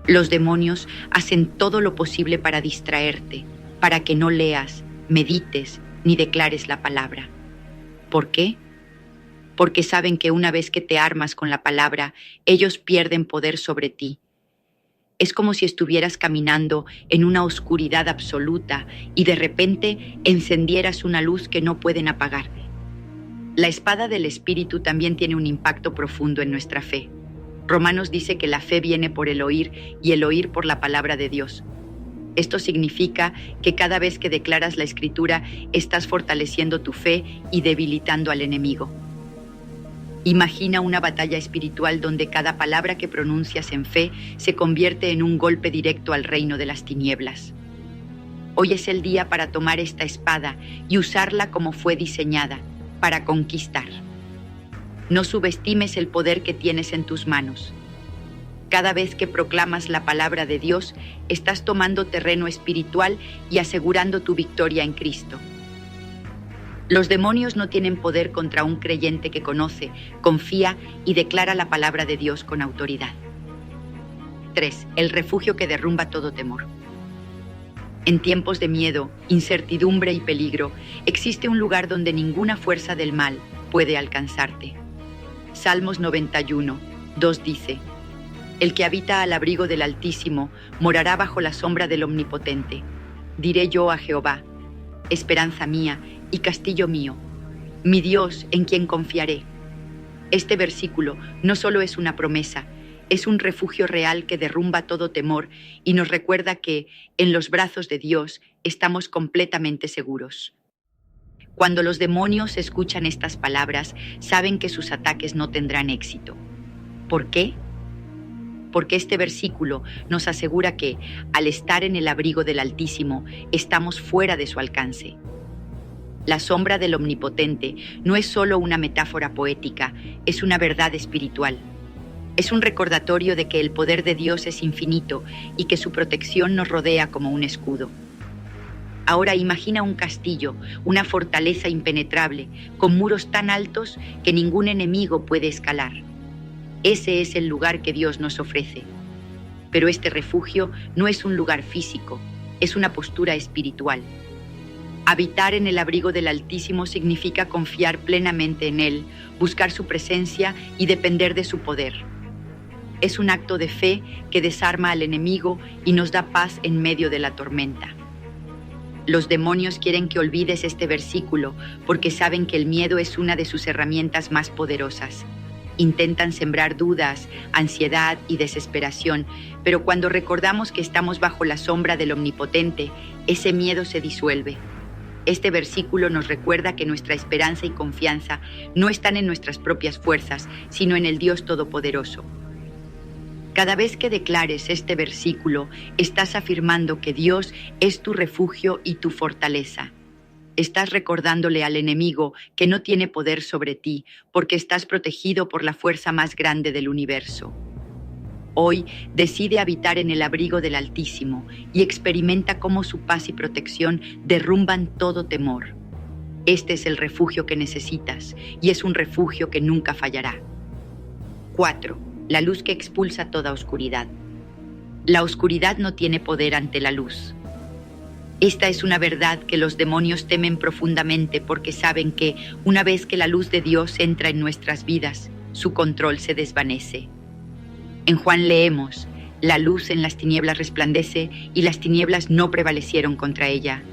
Los demonios hacen todo lo posible para distraerte, para que no leas, medites ni declares la palabra. ¿Por qué? Porque saben que una vez que te armas con la palabra, ellos pierden poder sobre ti. Es como si estuvieras caminando en una oscuridad absoluta y de repente encendieras una luz que no pueden apagar. La espada del Espíritu también tiene un impacto profundo en nuestra fe. Romanos dice que la fe viene por el oír y el oír por la palabra de Dios. Esto significa que cada vez que declaras la Escritura, estás fortaleciendo tu fe y debilitando al enemigo. Imagina una batalla espiritual donde cada palabra que pronuncias en fe se convierte en un golpe directo al reino de las tinieblas. Hoy es el día para tomar esta espada y usarla como fue diseñada, para conquistar. No subestimes el poder que tienes en tus manos. Cada vez que proclamas la palabra de Dios, estás tomando terreno espiritual y asegurando tu victoria en Cristo. Los demonios no tienen poder contra un creyente que conoce, confía y declara la palabra de Dios con autoridad. 3. El refugio que derrumba todo temor. En tiempos de miedo, incertidumbre y peligro, existe un lugar donde ninguna fuerza del mal puede alcanzarte. Salmos 91:2 dice: El que habita al abrigo del Altísimo morará bajo la sombra del Omnipotente. Diré yo a Jehová: esperanza mía y castillo mío, mi Dios en quien confiaré. Este versículo no solo es una promesa, es un refugio real que derrumba todo temor y nos recuerda que en los brazos de Dios estamos completamente seguros. Cuando los demonios escuchan estas palabras, saben que sus ataques no tendrán éxito. ¿Por qué? Porque este versículo nos asegura que, al estar en el abrigo del Altísimo, estamos fuera de su alcance. La sombra del Omnipotente no es solo una metáfora poética, es una verdad espiritual. Es un recordatorio de que el poder de Dios es infinito y que su protección nos rodea como un escudo. Ahora imagina un castillo, una fortaleza impenetrable, con muros tan altos que ningún enemigo puede escalar. Ese es el lugar que Dios nos ofrece. Pero este refugio no es un lugar físico, es una postura espiritual. Habitar en el abrigo del Altísimo significa confiar plenamente en Él, buscar su presencia y depender de su poder. Es un acto de fe que desarma al enemigo y nos da paz en medio de la tormenta. Los demonios quieren que olvides este versículo porque saben que el miedo es una de sus herramientas más poderosas. Intentan sembrar dudas, ansiedad y desesperación, pero cuando recordamos que estamos bajo la sombra del Omnipotente, ese miedo se disuelve. Este versículo nos recuerda que nuestra esperanza y confianza no están en nuestras propias fuerzas, sino en el Dios Todopoderoso. Cada vez que declares este versículo, estás afirmando que Dios es tu refugio y tu fortaleza. Estás recordándole al enemigo que no tiene poder sobre ti, porque estás protegido por la fuerza más grande del universo. Hoy decide habitar en el abrigo del Altísimo y experimenta cómo su paz y protección derrumban todo temor. Este es el refugio que necesitas y es un refugio que nunca fallará. 4. La luz que expulsa toda oscuridad. La oscuridad no tiene poder ante la luz. Esta es una verdad que los demonios temen profundamente porque saben que una vez que la luz de Dios entra en nuestras vidas, su control se desvanece. En Juan leemos: La luz en las tinieblas resplandece y las tinieblas no prevalecieron contra ella.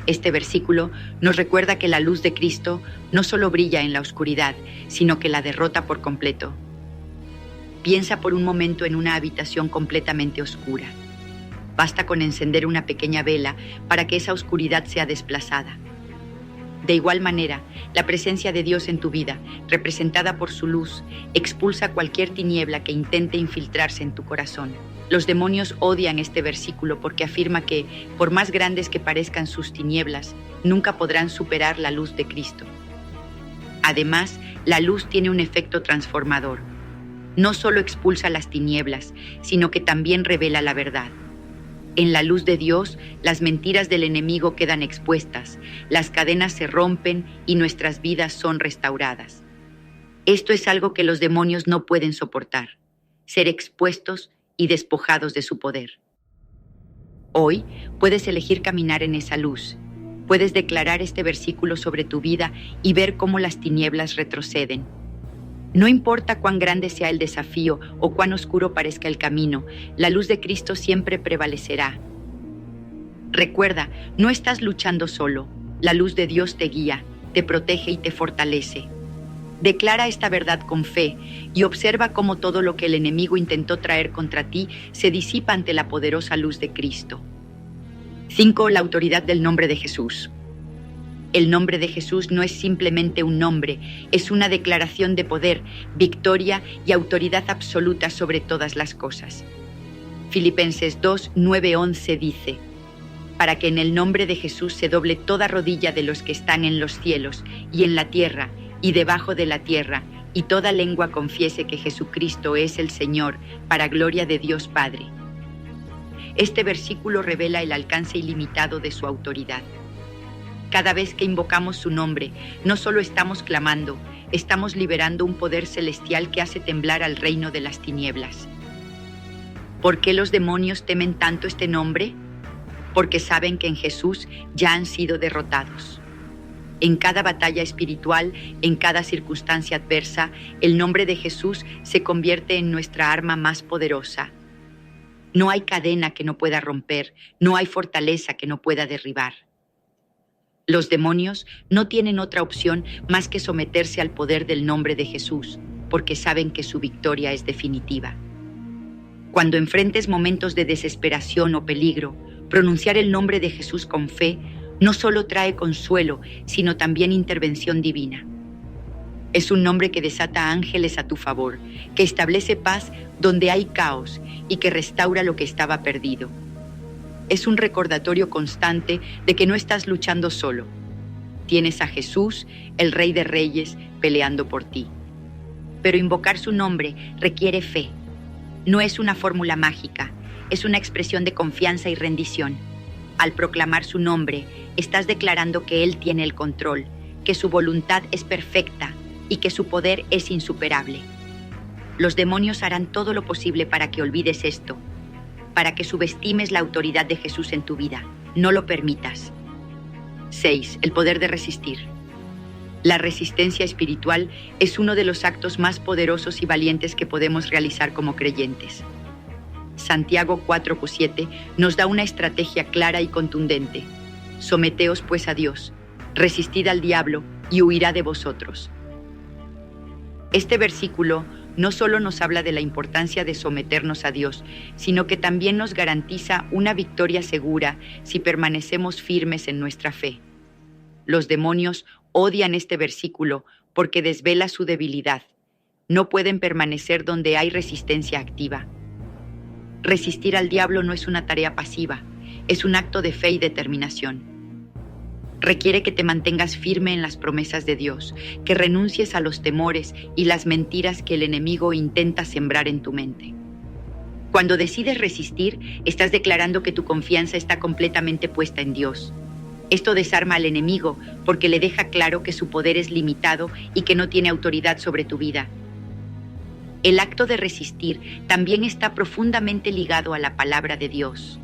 Este versículo nos recuerda que la luz de Cristo no solo brilla en la oscuridad, sino que la derrota por completo. Piensa por un momento en una habitación completamente oscura. Basta con encender una pequeña vela para que esa oscuridad sea desplazada. De igual manera, la presencia de Dios en tu vida, representada por su luz, expulsa cualquier tiniebla que intente infiltrarse en tu corazón. Los demonios odian este versículo porque afirma que, por más grandes que parezcan sus tinieblas, nunca podrán superar la luz de Cristo. Además, la luz tiene un efecto transformador. No solo expulsa las tinieblas, sino que también revela la verdad. En la luz de Dios, las mentiras del enemigo quedan expuestas, las cadenas se rompen y nuestras vidas son restauradas. Esto es algo que los demonios no pueden soportar, ser expuestos y despojados de su poder. Hoy puedes elegir caminar en esa luz. Puedes declarar este versículo sobre tu vida y ver cómo las tinieblas retroceden. No importa cuán grande sea el desafío o cuán oscuro parezca el camino, la luz de Cristo siempre prevalecerá. Recuerda, no estás luchando solo. La luz de Dios te guía, te protege y te fortalece. Declara esta verdad con fe y observa cómo todo lo que el enemigo intentó traer contra ti se disipa ante la poderosa luz de Cristo. 5. La autoridad del nombre de Jesús. El nombre de Jesús no es simplemente un nombre, es una declaración de poder, victoria y autoridad absoluta sobre todas las cosas. Filipenses 2, 9, 11 dice: para que en el nombre de Jesús se doble toda rodilla de los que están en los cielos y en la tierra y debajo de la tierra, y toda lengua confiese que Jesucristo es el Señor, para gloria de Dios Padre. Este versículo revela el alcance ilimitado de su autoridad. Cada vez que invocamos su nombre, no solo estamos clamando, estamos liberando un poder celestial que hace temblar al reino de las tinieblas. ¿Por qué los demonios temen tanto este nombre? Porque saben que en Jesús ya han sido derrotados. En cada batalla espiritual, en cada circunstancia adversa, el nombre de Jesús se convierte en nuestra arma más poderosa. No hay cadena que no pueda romper, no hay fortaleza que no pueda derribar. Los demonios no tienen otra opción más que someterse al poder del nombre de Jesús, porque saben que su victoria es definitiva. Cuando enfrentes momentos de desesperación o peligro, pronunciar el nombre de Jesús con fe no solo trae consuelo, sino también intervención divina. Es un nombre que desata ángeles a tu favor, que establece paz donde hay caos y que restaura lo que estaba perdido. Es un recordatorio constante de que no estás luchando solo. Tienes a Jesús, el Rey de Reyes, peleando por ti. Pero invocar su nombre requiere fe. No es una fórmula mágica, es una expresión de confianza y rendición. Al proclamar su nombre, estás declarando que Él tiene el control, que su voluntad es perfecta y que su poder es insuperable. Los demonios harán todo lo posible para que olvides esto, para que subestimes la autoridad de Jesús en tu vida. No lo permitas. 6. El poder de resistir. La resistencia espiritual es uno de los actos más poderosos y valientes que podemos realizar como creyentes. Santiago 4:7 nos da una estrategia clara y contundente. Someteos pues a Dios, resistid al diablo y huirá de vosotros. Este versículo no solo nos habla de la importancia de someternos a Dios, sino que también nos garantiza una victoria segura si permanecemos firmes en nuestra fe. Los demonios odian este versículo porque desvela su debilidad. No pueden permanecer donde hay resistencia activa. Resistir al diablo no es una tarea pasiva, es un acto de fe y determinación. Requiere que te mantengas firme en las promesas de Dios, que renuncies a los temores y las mentiras que el enemigo intenta sembrar en tu mente. Cuando decides resistir, estás declarando que tu confianza está completamente puesta en Dios. Esto desarma al enemigo porque le deja claro que su poder es limitado y que no tiene autoridad sobre tu vida. El acto de resistir también está profundamente ligado a la palabra de Dios.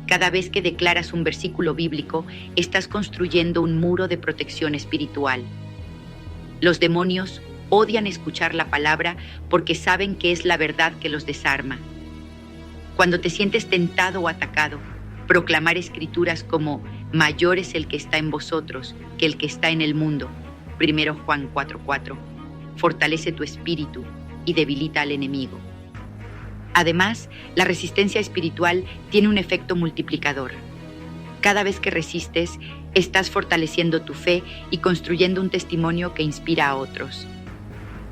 Cada vez que declaras un versículo bíblico, estás construyendo un muro de protección espiritual. Los demonios odian escuchar la palabra porque saben que es la verdad que los desarma. Cuando te sientes tentado o atacado, proclamar escrituras como mayor es el que está en vosotros que el que está en el mundo, 1 Juan 4:4, fortalece tu espíritu y debilita al enemigo. Además, la resistencia espiritual tiene un efecto multiplicador. Cada vez que resistes, estás fortaleciendo tu fe y construyendo un testimonio que inspira a otros.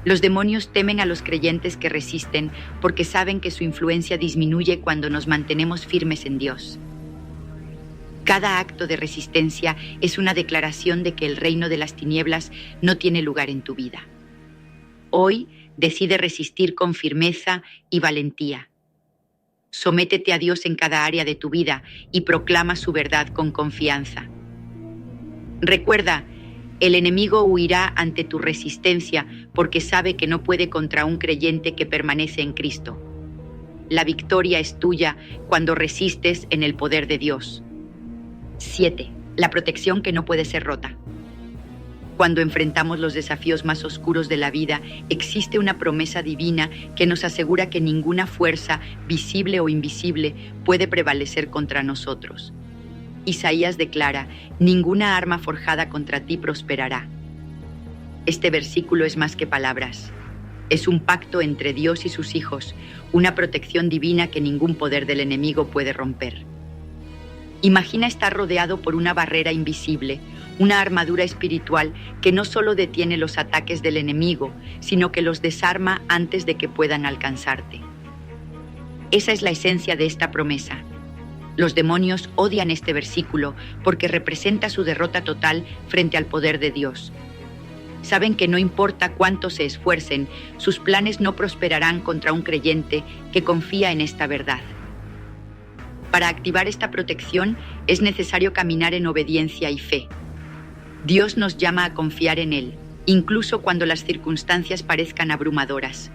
Los demonios temen a los creyentes que resisten porque saben que su influencia disminuye cuando nos mantenemos firmes en Dios. Cada acto de resistencia es una declaración de que el reino de las tinieblas no tiene lugar en tu vida. Hoy decide resistir con firmeza y valentía. Sométete a Dios en cada área de tu vida y proclama su verdad con confianza. Recuerda, el enemigo huirá ante tu resistencia porque sabe que no puede contra un creyente que permanece en Cristo. La victoria es tuya cuando resistes en el poder de Dios. 7. La protección que no puede ser rota. Cuando enfrentamos los desafíos más oscuros de la vida, existe una promesa divina que nos asegura que ninguna fuerza, visible o invisible, puede prevalecer contra nosotros. Isaías declara: ninguna arma forjada contra ti prosperará. Este versículo es más que palabras. Es un pacto entre Dios y sus hijos, una protección divina que ningún poder del enemigo puede romper. Imagina estar rodeado por una barrera invisible, una armadura espiritual que no solo detiene los ataques del enemigo, sino que los desarma antes de que puedan alcanzarte. Esa es la esencia de esta promesa. Los demonios odian este versículo porque representa su derrota total frente al poder de Dios. Saben que no importa cuánto se esfuercen, sus planes no prosperarán contra un creyente que confía en esta verdad. Para activar esta protección es necesario caminar en obediencia y fe. Dios nos llama a confiar en Él, incluso cuando las circunstancias parezcan abrumadoras.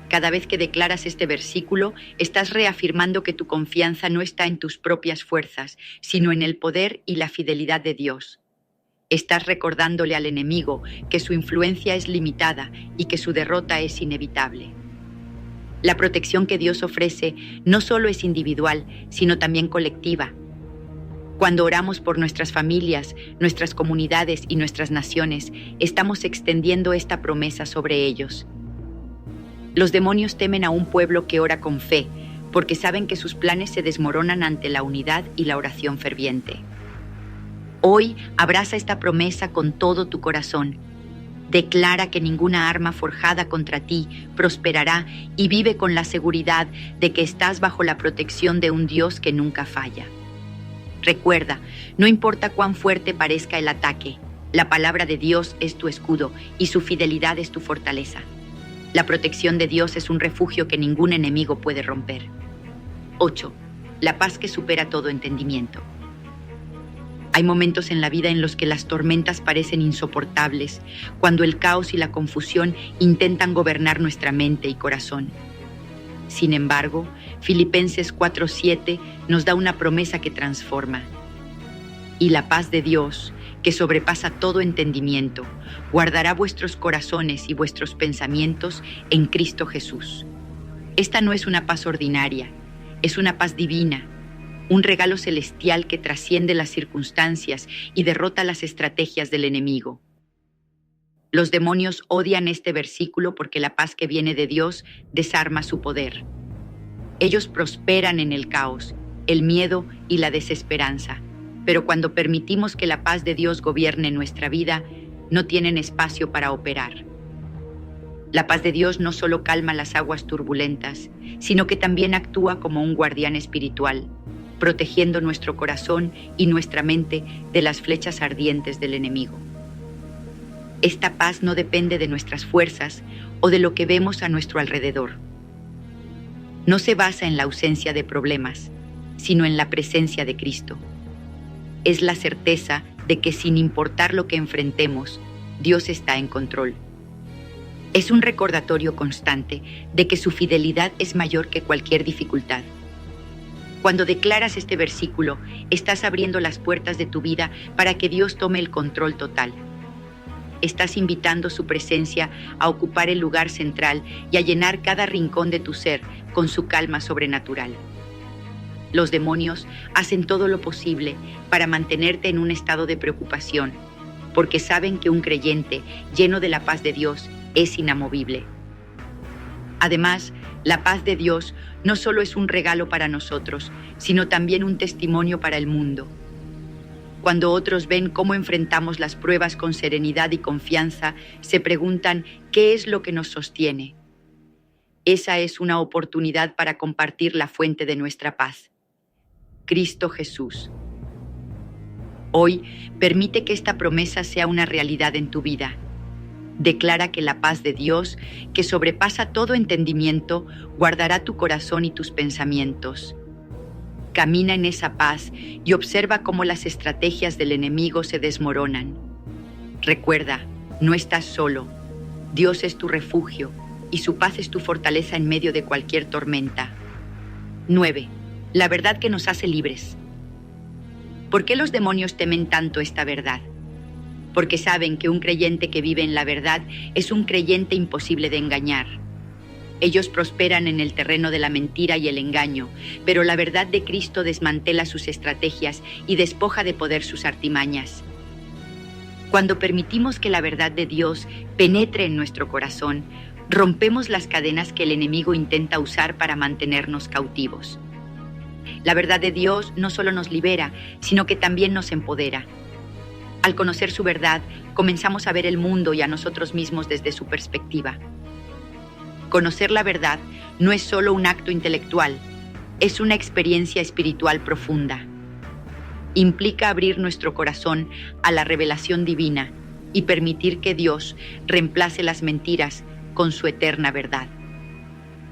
Cada vez que declaras este versículo, estás reafirmando que tu confianza no está en tus propias fuerzas, sino en el poder y la fidelidad de Dios. Estás recordándole al enemigo que su influencia es limitada y que su derrota es inevitable. La protección que Dios ofrece no solo es individual, sino también colectiva. Cuando oramos por nuestras familias, nuestras comunidades y nuestras naciones, estamos extendiendo esta promesa sobre ellos. Los demonios temen a un pueblo que ora con fe, porque saben que sus planes se desmoronan ante la unidad y la oración ferviente. Hoy abraza esta promesa con todo tu corazón. Declara que ninguna arma forjada contra ti prosperará y vive con la seguridad de que estás bajo la protección de un Dios que nunca falla. Recuerda, no importa cuán fuerte parezca el ataque, la palabra de Dios es tu escudo y su fidelidad es tu fortaleza. La protección de Dios es un refugio que ningún enemigo puede romper. 8. La paz que supera todo entendimiento. Hay momentos en la vida en los que las tormentas parecen insoportables, cuando el caos y la confusión intentan gobernar nuestra mente y corazón. Sin embargo, Filipenses 4:7 nos da una promesa que transforma. Y la paz de Dios, que sobrepasa todo entendimiento, guardará vuestros corazones y vuestros pensamientos en Cristo Jesús. Esta no es una paz ordinaria, es una paz divina, un regalo celestial que trasciende las circunstancias y derrota las estrategias del enemigo. Los demonios odian este versículo porque la paz que viene de Dios desarma su poder. Ellos prosperan en el caos, el miedo y la desesperanza, pero cuando permitimos que la paz de Dios gobierne nuestra vida, no tienen espacio para operar. La paz de Dios no solo calma las aguas turbulentas, sino que también actúa como un guardián espiritual, protegiendo nuestro corazón y nuestra mente de las flechas ardientes del enemigo. Esta paz no depende de nuestras fuerzas o de lo que vemos a nuestro alrededor. No se basa en la ausencia de problemas, sino en la presencia de Cristo. Es la certeza de que sin importar lo que enfrentemos, Dios está en control. Es un recordatorio constante de que su fidelidad es mayor que cualquier dificultad. Cuando declaras este versículo, estás abriendo las puertas de tu vida para que Dios tome el control total. Estás invitando su presencia a ocupar el lugar central y a llenar cada rincón de tu ser con su calma sobrenatural. Los demonios hacen todo lo posible para mantenerte en un estado de preocupación, porque saben que un creyente lleno de la paz de Dios es inamovible. Además, la paz de Dios no solo es un regalo para nosotros, sino también un testimonio para el mundo. Cuando otros ven cómo enfrentamos las pruebas con serenidad y confianza, se preguntan ¿qué es lo que nos sostiene? Esa es una oportunidad para compartir la fuente de nuestra paz, Cristo Jesús. Hoy, permite que esta promesa sea una realidad en tu vida. Declara que la paz de Dios, que sobrepasa todo entendimiento, guardará tu corazón y tus pensamientos. Camina en esa paz y observa cómo las estrategias del enemigo se desmoronan. Recuerda, no estás solo. Dios es tu refugio y su paz es tu fortaleza en medio de cualquier tormenta. 9. La verdad que nos hace libres. ¿Por qué los demonios temen tanto esta verdad? Porque saben que un creyente que vive en la verdad es un creyente imposible de engañar. Ellos prosperan en el terreno de la mentira y el engaño, pero la verdad de Cristo desmantela sus estrategias y despoja de poder sus artimañas. Cuando permitimos que la verdad de Dios penetre en nuestro corazón, rompemos las cadenas que el enemigo intenta usar para mantenernos cautivos. La verdad de Dios no solo nos libera, sino que también nos empodera. Al conocer su verdad, comenzamos a ver el mundo y a nosotros mismos desde su perspectiva. Conocer la verdad no es solo un acto intelectual, es una experiencia espiritual profunda. Implica abrir nuestro corazón a la revelación divina y permitir que Dios reemplace las mentiras con su eterna verdad.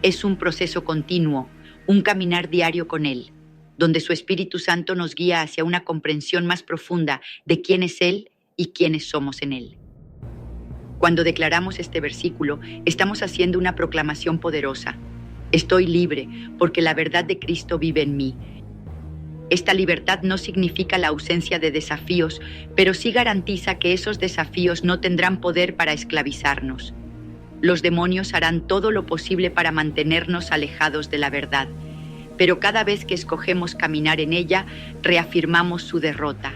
Es un proceso continuo, un caminar diario con Él, donde su Espíritu Santo nos guía hacia una comprensión más profunda de quién es Él y quiénes somos en Él. Cuando declaramos este versículo, estamos haciendo una proclamación poderosa. Estoy libre porque la verdad de Cristo vive en mí. Esta libertad no significa la ausencia de desafíos, pero sí garantiza que esos desafíos no tendrán poder para esclavizarnos. Los demonios harán todo lo posible para mantenernos alejados de la verdad, pero cada vez que escogemos caminar en ella, reafirmamos su derrota.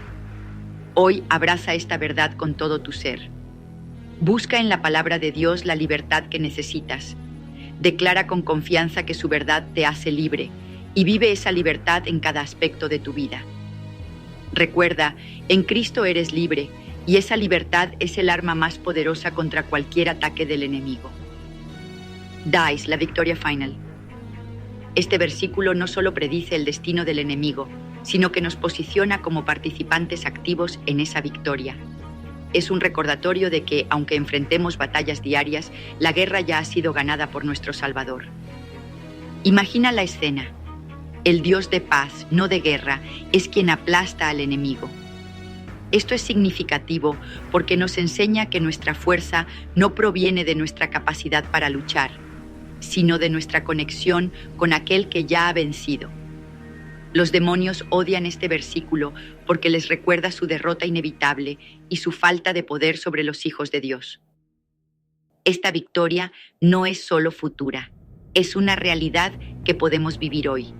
Hoy abraza esta verdad con todo tu ser. Busca en la palabra de Dios la libertad que necesitas. Declara con confianza que su verdad te hace libre y vive esa libertad en cada aspecto de tu vida. Recuerda, en Cristo eres libre y esa libertad es el arma más poderosa contra cualquier ataque del enemigo. DICE, la victoria final. Este versículo no solo predice el destino del enemigo, sino que nos posiciona como participantes activos en esa victoria. Es un recordatorio de que, aunque enfrentemos batallas diarias, la guerra ya ha sido ganada por nuestro Salvador. Imagina la escena. El Dios de paz, no de guerra, es quien aplasta al enemigo. Esto es significativo porque nos enseña que nuestra fuerza no proviene de nuestra capacidad para luchar, sino de nuestra conexión con aquel que ya ha vencido. Los demonios odian este versículo porque les recuerda su derrota inevitable y su falta de poder sobre los hijos de Dios. Esta victoria no es solo futura, es una realidad que podemos vivir hoy.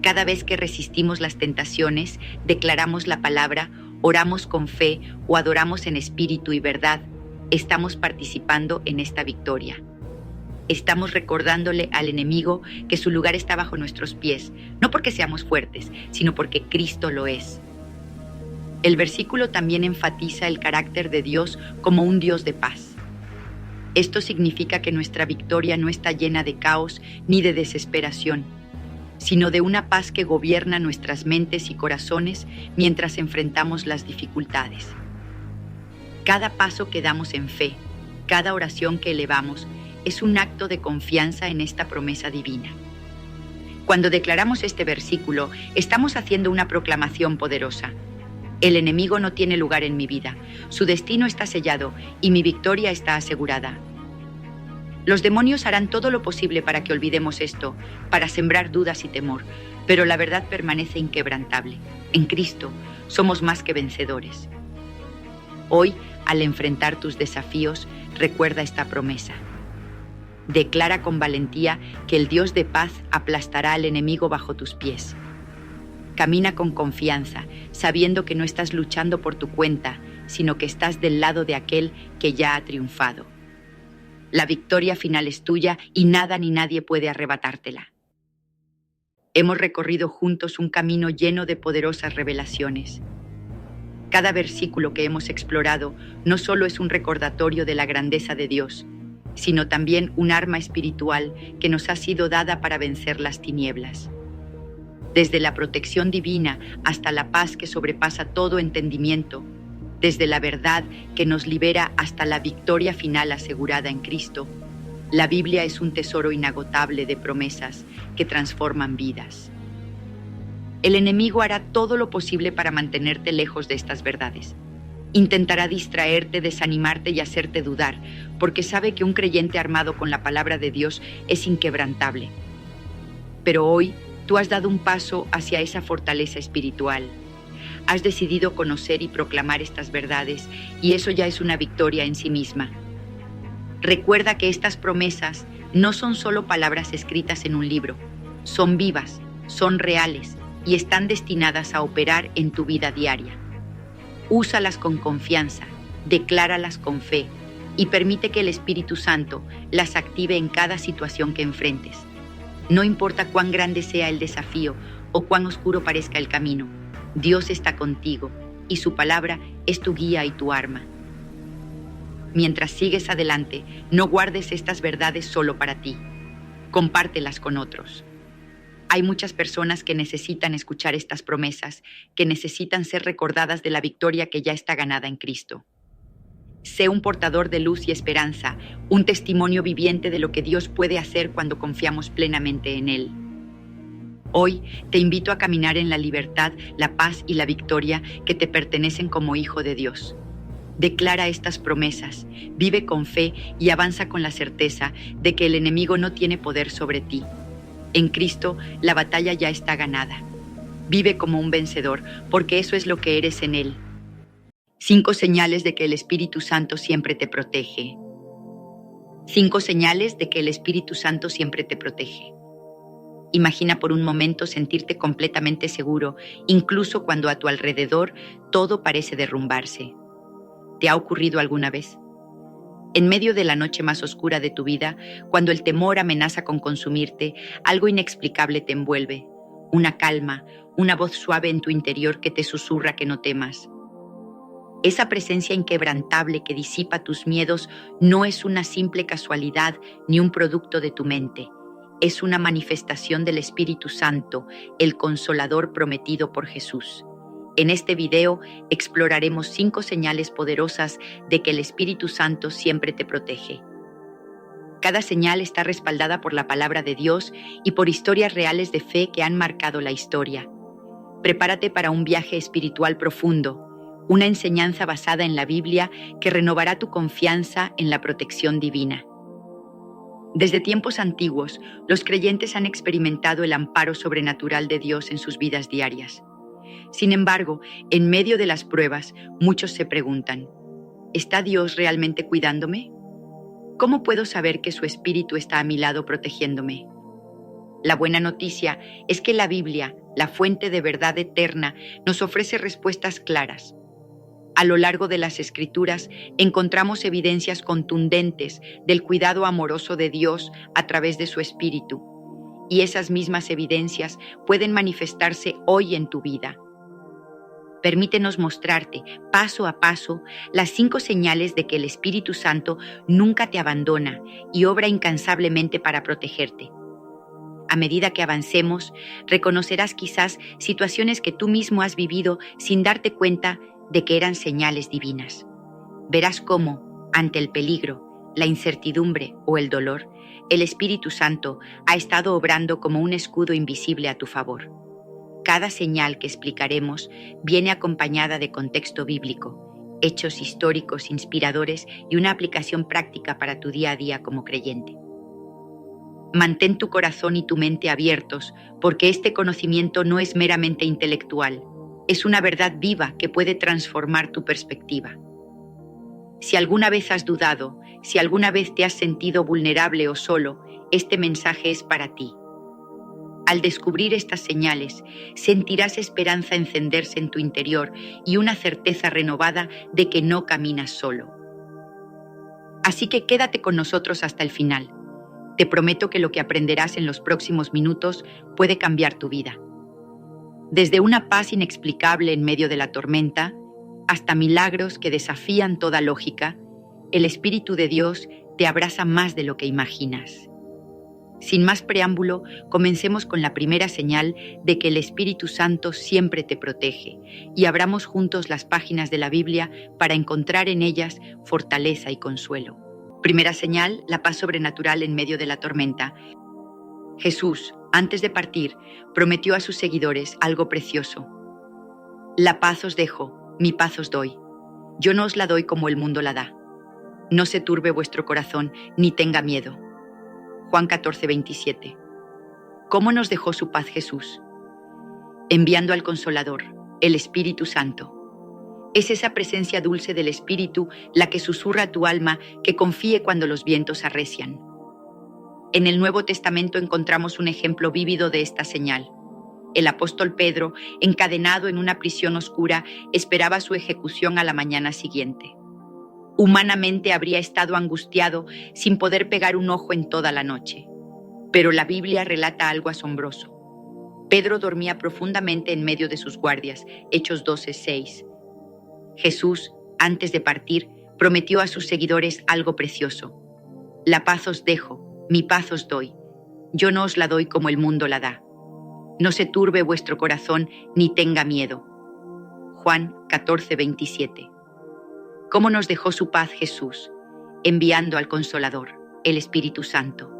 Cada vez que resistimos las tentaciones, declaramos la palabra, oramos con fe o adoramos en espíritu y verdad, estamos participando en esta victoria. Estamos recordándole al enemigo que su lugar está bajo nuestros pies, no porque seamos fuertes, sino porque Cristo lo es. El versículo también enfatiza el carácter de Dios como un Dios de paz. Esto significa que nuestra victoria no está llena de caos ni de desesperación, sino de una paz que gobierna nuestras mentes y corazones mientras enfrentamos las dificultades. Cada paso que damos en fe, cada oración que elevamos, es un acto de confianza en esta promesa divina. Cuando declaramos este versículo, estamos haciendo una proclamación poderosa. El enemigo no tiene lugar en mi vida, su destino está sellado y mi victoria está asegurada. Los demonios harán todo lo posible para que olvidemos esto, para sembrar dudas y temor, pero la verdad permanece inquebrantable. En Cristo somos más que vencedores. Hoy, al enfrentar tus desafíos, recuerda esta promesa. Declara con valentía que el Dios de paz aplastará al enemigo bajo tus pies. Camina con confianza, sabiendo que no estás luchando por tu cuenta, sino que estás del lado de aquel que ya ha triunfado. La victoria final es tuya y nada ni nadie puede arrebatártela. Hemos recorrido juntos un camino lleno de poderosas revelaciones. Cada versículo que hemos explorado no solo es un recordatorio de la grandeza de Dios, sino también un arma espiritual que nos ha sido dada para vencer las tinieblas. Desde la protección divina hasta la paz que sobrepasa todo entendimiento, desde la verdad que nos libera hasta la victoria final asegurada en Cristo, la Biblia es un tesoro inagotable de promesas que transforman vidas. El enemigo hará todo lo posible para mantenerte lejos de estas verdades. Intentará distraerte, desanimarte y hacerte dudar, porque sabe que un creyente armado con la palabra de Dios es inquebrantable. Pero hoy, tú has dado un paso hacia esa fortaleza espiritual. Has decidido conocer y proclamar estas verdades, y eso ya es una victoria en sí misma. Recuerda que estas promesas no son solo palabras escritas en un libro, son vivas, son reales y están destinadas a operar en tu vida diaria. Úsalas con confianza, decláralas con fe y permite que el Espíritu Santo las active en cada situación que enfrentes. No importa cuán grande sea el desafío o cuán oscuro parezca el camino, Dios está contigo y su palabra es tu guía y tu arma. Mientras sigues adelante, no guardes estas verdades solo para ti. Compártelas con otros. Hay muchas personas que necesitan escuchar estas promesas, que necesitan ser recordadas de la victoria que ya está ganada en Cristo. Sé un portador de luz y esperanza, un testimonio viviente de lo que Dios puede hacer cuando confiamos plenamente en Él. Hoy te invito a caminar en la libertad, la paz y la victoria que te pertenecen como hijo de Dios. Declara estas promesas, vive con fe y avanza con la certeza de que el enemigo no tiene poder sobre ti. En Cristo, la batalla ya está ganada. Vive como un vencedor, porque eso es lo que eres en Él. 5 señales de que el Espíritu Santo siempre te protege. 5 señales de que el Espíritu Santo siempre te protege. Imagina por un momento sentirte completamente seguro, incluso cuando a tu alrededor todo parece derrumbarse. ¿Te ha ocurrido alguna vez? En medio de la noche más oscura de tu vida, cuando el temor amenaza con consumirte, algo inexplicable te envuelve. Una calma, una voz suave en tu interior que te susurra que no temas. Esa presencia inquebrantable que disipa tus miedos no es una simple casualidad ni un producto de tu mente. Es una manifestación del Espíritu Santo, el Consolador prometido por Jesús. En este video exploraremos 5 señales poderosas de que el Espíritu Santo siempre te protege. Cada señal está respaldada por la palabra de Dios y por historias reales de fe que han marcado la historia. Prepárate para un viaje espiritual profundo, una enseñanza basada en la Biblia que renovará tu confianza en la protección divina. Desde tiempos antiguos, los creyentes han experimentado el amparo sobrenatural de Dios en sus vidas diarias. Sin embargo, en medio de las pruebas, muchos se preguntan, ¿está Dios realmente cuidándome? ¿Cómo puedo saber que su Espíritu está a mi lado protegiéndome? La buena noticia es que la Biblia, la fuente de verdad eterna, nos ofrece respuestas claras. A lo largo de las Escrituras encontramos evidencias contundentes del cuidado amoroso de Dios a través de su Espíritu, y esas mismas evidencias pueden manifestarse hoy en tu vida. Permítenos mostrarte, paso a paso, las 5 señales de que el Espíritu Santo nunca te abandona y obra incansablemente para protegerte. A medida que avancemos, reconocerás quizás situaciones que tú mismo has vivido sin darte cuenta de que eran señales divinas. Verás cómo, ante el peligro, la incertidumbre o el dolor, el Espíritu Santo ha estado obrando como un escudo invisible a tu favor. Cada señal que explicaremos viene acompañada de contexto bíblico, hechos históricos inspiradores y una aplicación práctica para tu día a día como creyente. Mantén tu corazón y tu mente abiertos, porque este conocimiento no es meramente intelectual, es una verdad viva que puede transformar tu perspectiva. Si alguna vez has dudado, si alguna vez te has sentido vulnerable o solo, este mensaje es para ti. Al descubrir estas señales, sentirás esperanza encenderse en tu interior y una certeza renovada de que no caminas solo. Así que quédate con nosotros hasta el final. Te prometo que lo que aprenderás en los próximos minutos puede cambiar tu vida. Desde una paz inexplicable en medio de la tormenta, hasta milagros que desafían toda lógica, el Espíritu de Dios te abraza más de lo que imaginas. Sin más preámbulo, comencemos con la primera señal de que el Espíritu Santo siempre te protege y abramos juntos las páginas de la Biblia para encontrar en ellas fortaleza y consuelo. Primera señal, la paz sobrenatural en medio de la tormenta. Jesús, antes de partir, prometió a sus seguidores algo precioso. La paz os dejo, mi paz os doy. Yo no os la doy como el mundo la da. No se turbe vuestro corazón, ni tenga miedo. Juan 14:27. ¿Cómo nos dejó su paz Jesús? Enviando al Consolador, el Espíritu Santo. Es esa presencia dulce del Espíritu la que susurra a tu alma que confíe cuando los vientos arrecian. En el Nuevo Testamento encontramos un ejemplo vívido de esta señal. El apóstol Pedro, encadenado en una prisión oscura, esperaba su ejecución a la mañana siguiente. Humanamente habría estado angustiado sin poder pegar un ojo en toda la noche. Pero la Biblia relata algo asombroso. Pedro dormía profundamente en medio de sus guardias, Hechos 12:6. Jesús, antes de partir, prometió a sus seguidores algo precioso. La paz os dejo, mi paz os doy. Yo no os la doy como el mundo la da. No se turbe vuestro corazón ni tenga miedo. Juan 14:27. ¿Cómo nos dejó su paz Jesús? Enviando al Consolador, el Espíritu Santo.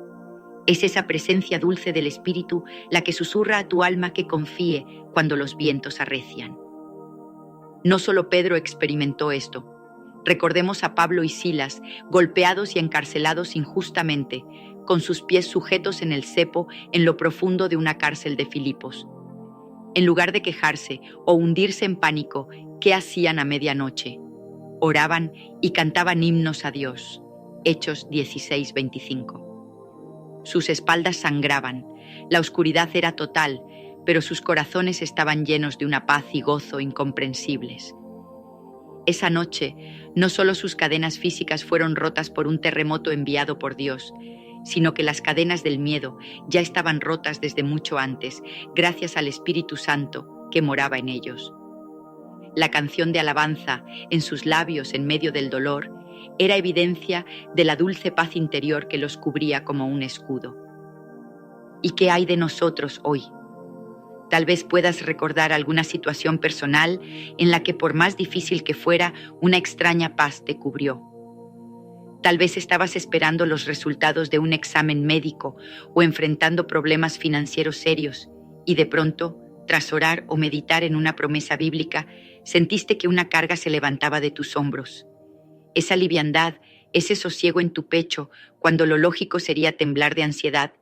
Es esa presencia dulce del Espíritu la que susurra a tu alma que confíe cuando los vientos arrecian. No solo Pedro experimentó esto. Recordemos a Pablo y Silas, golpeados y encarcelados injustamente, con sus pies sujetos en el cepo en lo profundo de una cárcel de Filipos. En lugar de quejarse o hundirse en pánico, ¿qué hacían a medianoche? Oraban y cantaban himnos a Dios. Hechos 16:25. Sus espaldas sangraban, la oscuridad era total, pero sus corazones estaban llenos de una paz y gozo incomprensibles. Esa noche, no solo sus cadenas físicas fueron rotas por un terremoto enviado por Dios, sino que las cadenas del miedo ya estaban rotas desde mucho antes, gracias al Espíritu Santo que moraba en ellos. La canción de alabanza en sus labios en medio del dolor era evidencia de la dulce paz interior que los cubría como un escudo. ¿Y qué hay de nosotros hoy? Tal vez puedas recordar alguna situación personal en la que, por más difícil que fuera, una extraña paz te cubrió. Tal vez estabas esperando los resultados de un examen médico o enfrentando problemas financieros serios y de pronto, tras orar o meditar en una promesa bíblica, sentiste que una carga se levantaba de tus hombros. Esa liviandad, ese sosiego en tu pecho, cuando lo lógico sería temblar de ansiedad,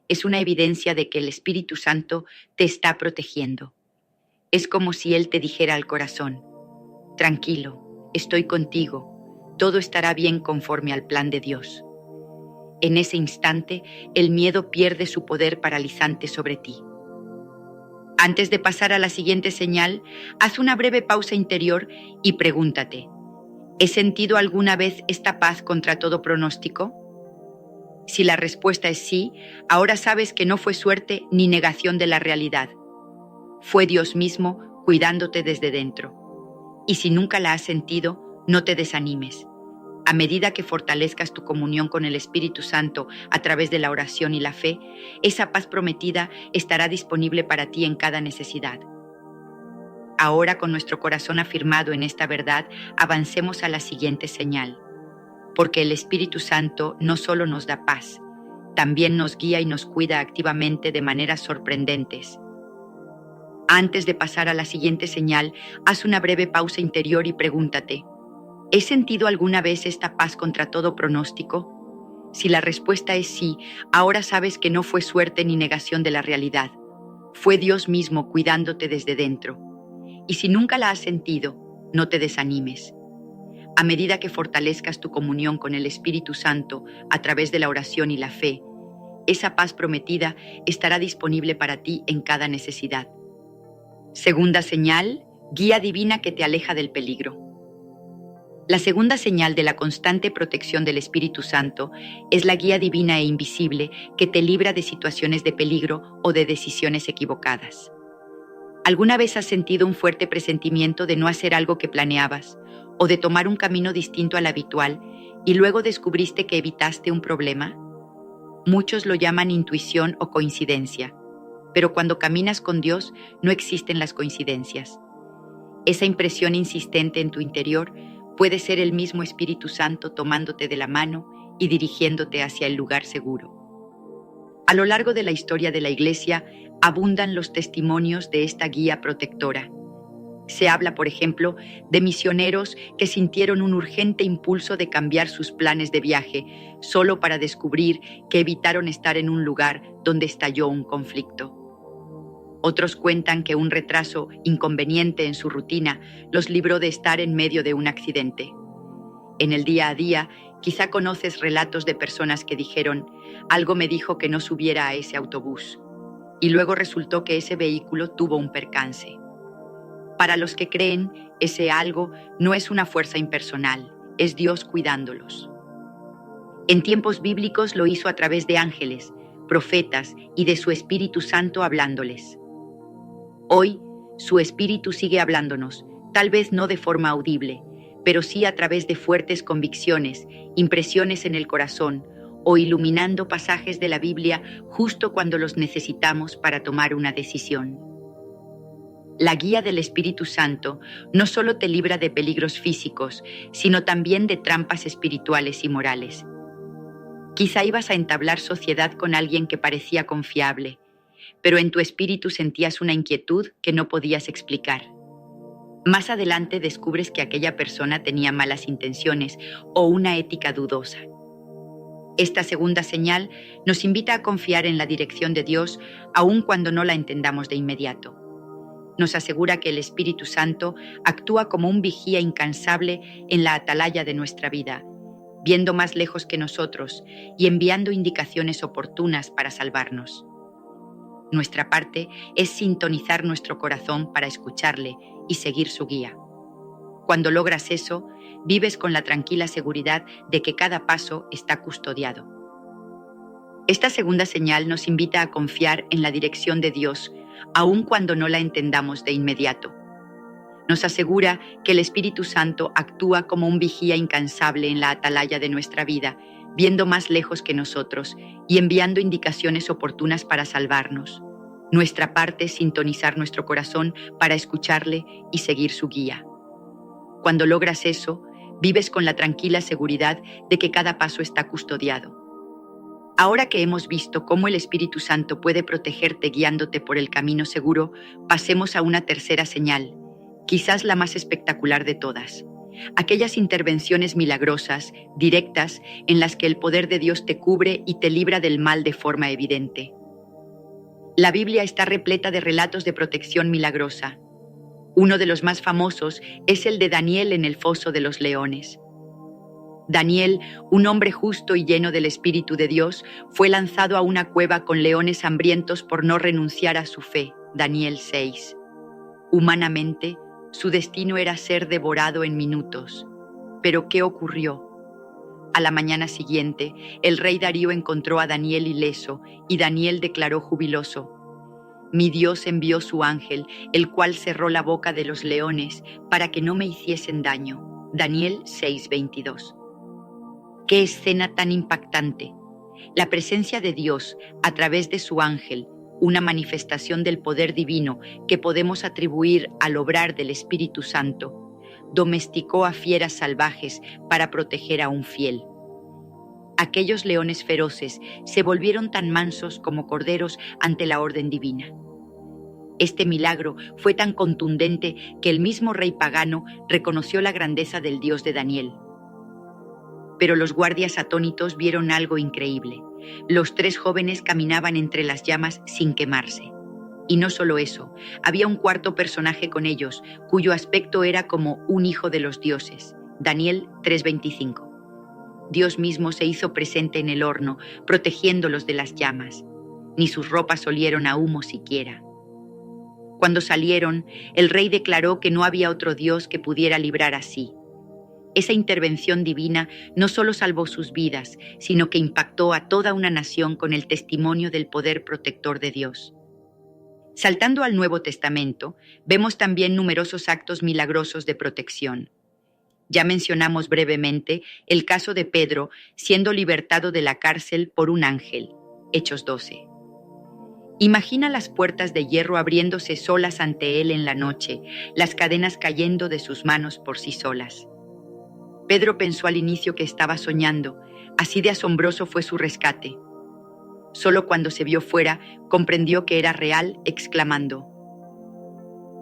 es una evidencia de que el Espíritu Santo te está protegiendo. Es como si Él te dijera al corazón: tranquilo, estoy contigo, todo estará bien conforme al plan de Dios. En ese instante, el miedo pierde su poder paralizante sobre ti. Antes de pasar a la siguiente señal, haz una breve pausa interior y pregúntate: ¿he sentido alguna vez esta paz contra todo pronóstico? Si la respuesta es sí, ahora sabes que no fue suerte ni negación de la realidad. Fue Dios mismo cuidándote desde dentro. Y si nunca la has sentido, no te desanimes. A medida que fortalezcas tu comunión con el Espíritu Santo a través de la oración y la fe, esa paz prometida estará disponible para ti en cada necesidad. Ahora, con nuestro corazón afirmado en esta verdad, avancemos a la siguiente señal. Porque el Espíritu Santo no solo nos da paz, también nos guía y nos cuida activamente de maneras sorprendentes. Antes de pasar a la siguiente señal, haz una breve pausa interior y pregúntate: ¿he sentido alguna vez esta paz contra todo pronóstico? Si la respuesta es sí, ahora sabes que no fue suerte ni negación de la realidad. Fue Dios mismo cuidándote desde dentro. Y si nunca la has sentido, no te desanimes. A medida que fortalezcas tu comunión con el Espíritu Santo a través de la oración y la fe, Esa paz prometida estará disponible para ti en cada necesidad. Segunda señal, guía divina que te aleja del peligro. La segunda señal de la constante protección del Espíritu Santo es la guía divina e invisible que te libra de situaciones de peligro o de decisiones equivocadas. ¿Alguna vez has sentido un fuerte presentimiento de no hacer algo que planeabas o de tomar un camino distinto al habitual y luego descubriste que evitaste un problema? Muchos lo llaman intuición o coincidencia, pero cuando caminas con Dios no existen las coincidencias. Esa impresión insistente en tu interior puede ser el mismo Espíritu Santo tomándote de la mano y dirigiéndote hacia el lugar seguro. A lo largo de la historia de la Iglesia abundan los testimonios de esta guía protectora. Se habla, por ejemplo, de misioneros que sintieron un urgente impulso de cambiar sus planes de viaje solo para descubrir que evitaron estar en un lugar donde estalló un conflicto. Otros cuentan que un retraso inconveniente en su rutina los libró de estar en medio de un accidente. En el día a día, quizá conoces relatos de personas que dijeron: algo me dijo que no subiera a ese autobús, y luego resultó que ese vehículo tuvo un percance. Para los que creen, ese algo no es una fuerza impersonal, es Dios cuidándolos. En tiempos bíblicos lo hizo a través de ángeles, profetas y de su Espíritu Santo hablándoles. Hoy, su Espíritu sigue hablándonos, tal vez no de forma audible, pero sí a través de fuertes convicciones, impresiones en el corazón o iluminando pasajes de la Biblia justo cuando los necesitamos para tomar una decisión. La guía del Espíritu Santo no solo te libra de peligros físicos, sino también de trampas espirituales y morales. Quizá ibas a entablar sociedad con alguien que parecía confiable, pero en tu espíritu sentías una inquietud que no podías explicar. Más adelante descubres que aquella persona tenía malas intenciones o una ética dudosa. Esta segunda señal nos invita a confiar en la dirección de Dios aun cuando no la entendamos de inmediato. Nos asegura que el Espíritu Santo actúa como un vigía incansable en la atalaya de nuestra vida, viendo más lejos que nosotros y enviando indicaciones oportunas para salvarnos. Nuestra parte es sintonizar nuestro corazón para escucharle y seguir su guía. Cuando logras eso, vives con la tranquila seguridad de que cada paso está custodiado. Esta segunda señal nos invita a confiar en la dirección de Dios, aun cuando no la entendamos de inmediato. Nos asegura que el Espíritu Santo actúa como un vigía incansable en la atalaya de nuestra vida, viendo más lejos que nosotros y enviando indicaciones oportunas para salvarnos. Nuestra parte es sintonizar nuestro corazón para escucharle y seguir su guía. Cuando logras eso, vives con la tranquila seguridad de que cada paso está custodiado. Ahora que hemos visto cómo el Espíritu Santo puede protegerte guiándote por el camino seguro, pasemos a una tercera señal, quizás la más espectacular de todas. Aquellas intervenciones milagrosas, directas, en las que el poder de Dios te cubre y te libra del mal de forma evidente. La Biblia está repleta de relatos de protección milagrosa. Uno de los más famosos es el de Daniel en el foso de los leones. Daniel, un hombre justo y lleno del Espíritu de Dios, fue lanzado a una cueva con leones hambrientos por no renunciar a su fe. Daniel 6. Humanamente, su destino era ser devorado en minutos. Pero ¿qué ocurrió? A la mañana siguiente, el rey Darío encontró a Daniel ileso y Daniel declaró jubiloso: «Mi Dios envió su ángel, el cual cerró la boca de los leones para que no me hiciesen daño». Daniel 6:22. ¡Qué escena tan impactante! La presencia de Dios a través de su ángel, una manifestación del poder divino que podemos atribuir al obrar del Espíritu Santo, domesticó a fieras salvajes para proteger a un fiel. Aquellos leones feroces se volvieron tan mansos como corderos ante la orden divina. Este milagro fue tan contundente que el mismo rey pagano reconoció la grandeza del Dios de Daniel. Pero los guardias atónitos vieron algo increíble. Los 3 jóvenes caminaban entre las llamas sin quemarse. Y no solo eso, había un cuarto personaje con ellos, cuyo aspecto era como un hijo de los dioses. Daniel 3:25. Dios mismo se hizo presente en el horno, protegiéndolos de las llamas. Ni sus ropas olieron a humo siquiera. Cuando salieron, el rey declaró que no había otro Dios que pudiera librar así. Esa intervención divina no solo salvó sus vidas, sino que impactó a toda una nación con el testimonio del poder protector de Dios. Saltando al Nuevo Testamento, vemos también numerosos actos milagrosos de protección. Ya mencionamos brevemente el caso de Pedro siendo libertado de la cárcel por un ángel, Hechos 12. Imagina las puertas de hierro abriéndose solas ante él en la noche, las cadenas cayendo de sus manos por sí solas. Pedro pensó al inicio que estaba soñando, así de asombroso fue su rescate. Solo cuando se vio fuera, comprendió que era real, exclamando: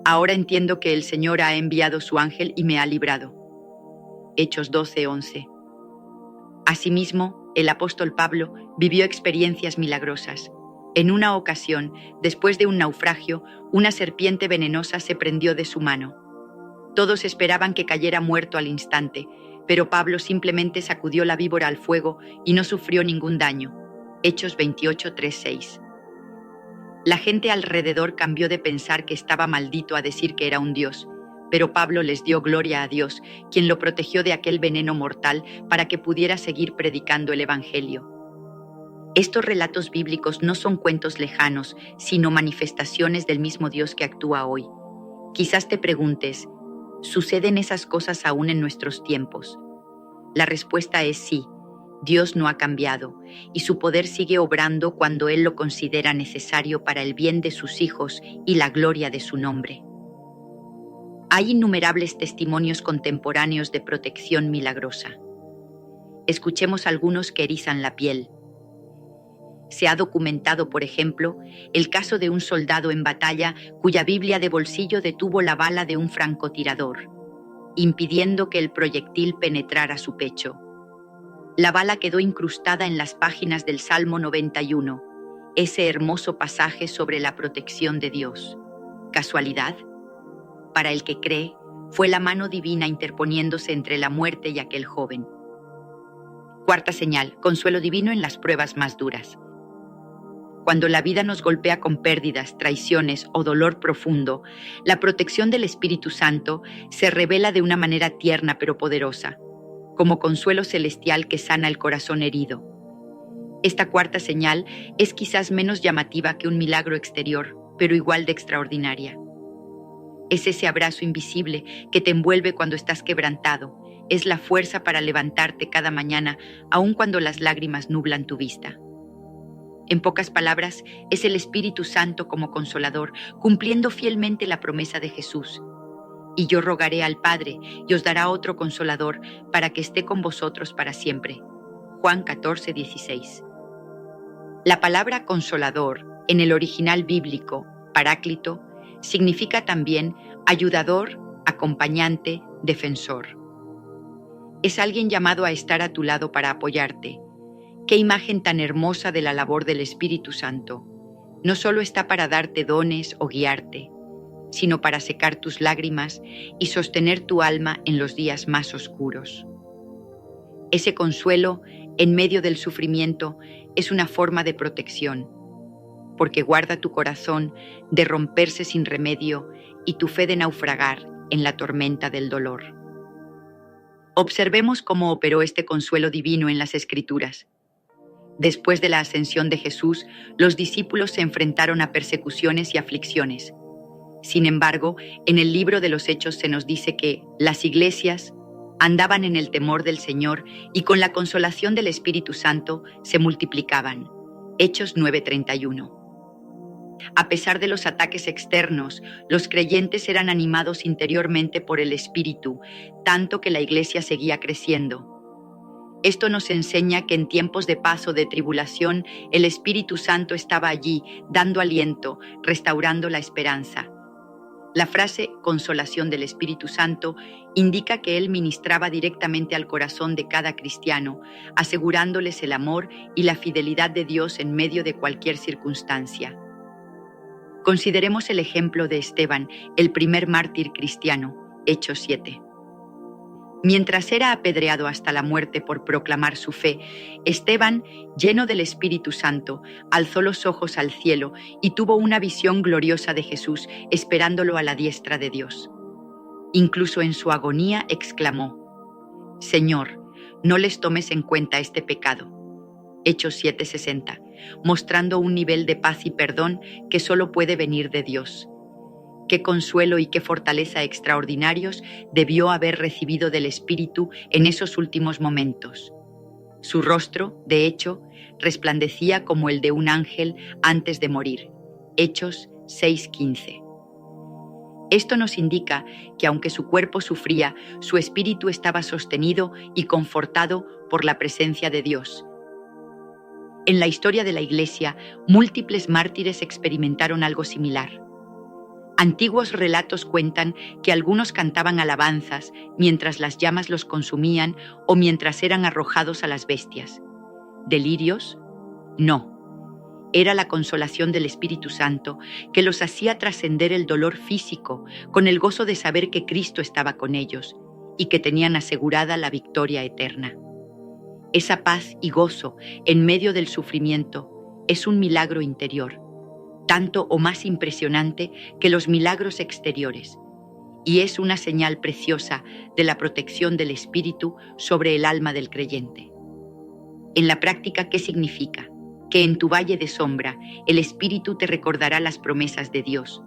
«Ahora entiendo que el Señor ha enviado su ángel y me ha librado». Hechos 12:11. Asimismo, el apóstol Pablo vivió experiencias milagrosas. En una ocasión, después de un naufragio, una serpiente venenosa se prendió de su mano. Todos esperaban que cayera muerto al instante, pero Pablo simplemente sacudió la víbora al fuego y no sufrió ningún daño. Hechos 28:3-6. La gente alrededor cambió de pensar que estaba maldito a decir que era un dios, pero Pablo les dio gloria a Dios, quien lo protegió de aquel veneno mortal para que pudiera seguir predicando el evangelio. Estos relatos bíblicos no son cuentos lejanos, sino manifestaciones del mismo Dios que actúa hoy. Quizás te preguntes, ¿suceden esas cosas aún en nuestros tiempos? La respuesta es sí. Dios no ha cambiado y su poder sigue obrando cuando Él lo considera necesario para el bien de sus hijos y la gloria de su nombre. Hay innumerables testimonios contemporáneos de protección milagrosa. Escuchemos algunos que erizan la piel. Se ha documentado, por ejemplo, el caso de un soldado en batalla cuya Biblia de bolsillo detuvo la bala de un francotirador, impidiendo que el proyectil penetrara su pecho. La bala quedó incrustada en las páginas del Salmo 91, ese hermoso pasaje sobre la protección de Dios. ¿Casualidad? Para el que cree, fue la mano divina interponiéndose entre la muerte y aquel joven. Cuarta señal, consuelo divino en las pruebas más duras. Cuando la vida nos golpea con pérdidas, traiciones o dolor profundo, la protección del Espíritu Santo se revela de una manera tierna pero poderosa, como consuelo celestial que sana el corazón herido. Esta cuarta señal es quizás menos llamativa que un milagro exterior, pero igual de extraordinaria. Es ese abrazo invisible que te envuelve cuando estás quebrantado, es la fuerza para levantarte cada mañana, aun cuando las lágrimas nublan tu vista. En pocas palabras, es el Espíritu Santo como consolador, cumpliendo fielmente la promesa de Jesús. Y yo rogaré al Padre, y os dará otro consolador, para que esté con vosotros para siempre. Juan 14:16. La palabra consolador, en el original bíblico, paráclito, significa también ayudador, acompañante, defensor. Es alguien llamado a estar a tu lado para apoyarte. Qué imagen tan hermosa de la labor del Espíritu Santo. No solo está para darte dones o guiarte, sino para secar tus lágrimas y sostener tu alma en los días más oscuros. Ese consuelo, en medio del sufrimiento, es una forma de protección, porque guarda tu corazón de romperse sin remedio y tu fe de naufragar en la tormenta del dolor. Observemos cómo operó este consuelo divino en las Escrituras. Después de la ascensión de Jesús, los discípulos se enfrentaron a persecuciones y aflicciones. Sin embargo, en el libro de los Hechos se nos dice que las iglesias andaban en el temor del Señor y con la consolación del Espíritu Santo se multiplicaban. Hechos 9:31. A pesar de los ataques externos, los creyentes eran animados interiormente por el Espíritu, tanto que la iglesia seguía creciendo. Esto nos enseña que en tiempos de paz o de tribulación, el Espíritu Santo estaba allí, dando aliento, restaurando la esperanza. La frase consolación del Espíritu Santo indica que Él ministraba directamente al corazón de cada cristiano, asegurándoles el amor y la fidelidad de Dios en medio de cualquier circunstancia. Consideremos el ejemplo de Esteban, el primer mártir cristiano, Hechos 7. Mientras era apedreado hasta la muerte por proclamar su fe, Esteban, lleno del Espíritu Santo, alzó los ojos al cielo y tuvo una visión gloriosa de Jesús esperándolo a la diestra de Dios. Incluso en su agonía exclamó: Señor, no les tomes en cuenta este pecado. Hechos 7:60, mostrando un nivel de paz y perdón que solo puede venir de Dios. Qué consuelo y qué fortaleza extraordinarios debió haber recibido del Espíritu en esos últimos momentos. Su rostro, de hecho, resplandecía como el de un ángel antes de morir. Hechos 6:15. Esto nos indica que aunque su cuerpo sufría, su espíritu estaba sostenido y confortado por la presencia de Dios. En la historia de la Iglesia, múltiples mártires experimentaron algo similar. Antiguos relatos cuentan que algunos cantaban alabanzas mientras las llamas los consumían o mientras eran arrojados a las bestias. ¿Delirios? No. Era la consolación del Espíritu Santo que los hacía trascender el dolor físico con el gozo de saber que Cristo estaba con ellos y que tenían asegurada la victoria eterna. Esa paz y gozo en medio del sufrimiento es un milagro interior, tanto o más impresionante que los milagros exteriores, y es una señal preciosa de la protección del Espíritu sobre el alma del creyente. En la práctica, ¿qué significa? Que en tu valle de sombra, el Espíritu te recordará las promesas de Dios,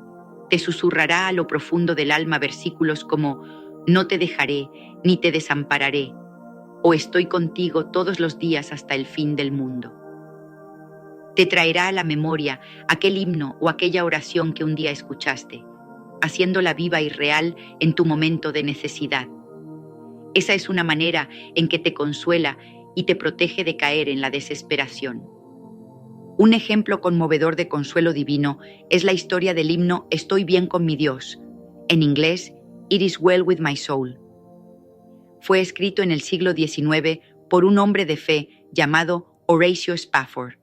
te susurrará a lo profundo del alma versículos como: no te dejaré, ni te desampararé, o estoy contigo todos los días hasta el fin del mundo. Te traerá a la memoria aquel himno o aquella oración que un día escuchaste, haciéndola viva y real en tu momento de necesidad. Esa es una manera en que te consuela y te protege de caer en la desesperación. Un ejemplo conmovedor de consuelo divino es la historia del himno Estoy bien con mi Dios, en inglés It is well with my soul. Fue escrito en el siglo XIX por un hombre de fe llamado Horatio Spafford.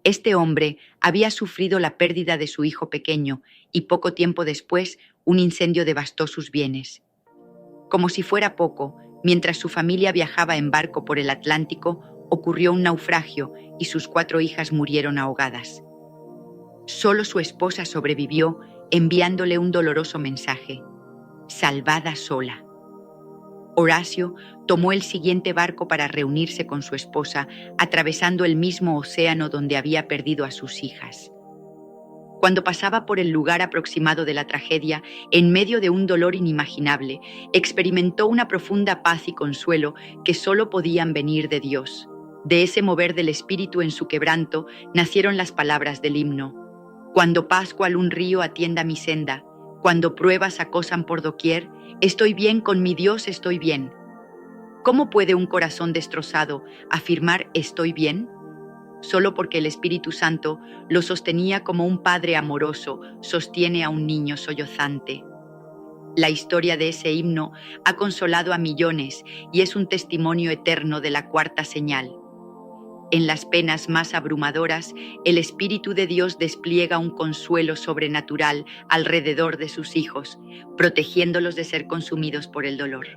Este hombre había sufrido la pérdida de su hijo pequeño y poco tiempo después un incendio devastó sus bienes. Como si fuera poco, mientras su familia viajaba en barco por el Atlántico, ocurrió un naufragio y sus 4 hijas murieron ahogadas. Solo su esposa sobrevivió, enviándole un doloroso mensaje: salvada sola. Horacio tomó el siguiente barco para reunirse con su esposa, atravesando el mismo océano donde había perdido a sus hijas. Cuando pasaba por el lugar aproximado de la tragedia, en medio de un dolor inimaginable, experimentó una profunda paz y consuelo que solo podían venir de Dios. De ese mover del espíritu en su quebranto nacieron las palabras del himno: cuando paz cual un río atienda mi senda, cuando pruebas acosan por doquier, estoy bien con mi Dios, estoy bien. ¿Cómo puede un corazón destrozado afirmar estoy bien? Solo porque el Espíritu Santo lo sostenía como un padre amoroso sostiene a un niño sollozante. La historia de ese himno ha consolado a millones y es un testimonio eterno de la cuarta señal. En las penas más abrumadoras, el Espíritu de Dios despliega un consuelo sobrenatural alrededor de sus hijos, protegiéndolos de ser consumidos por el dolor.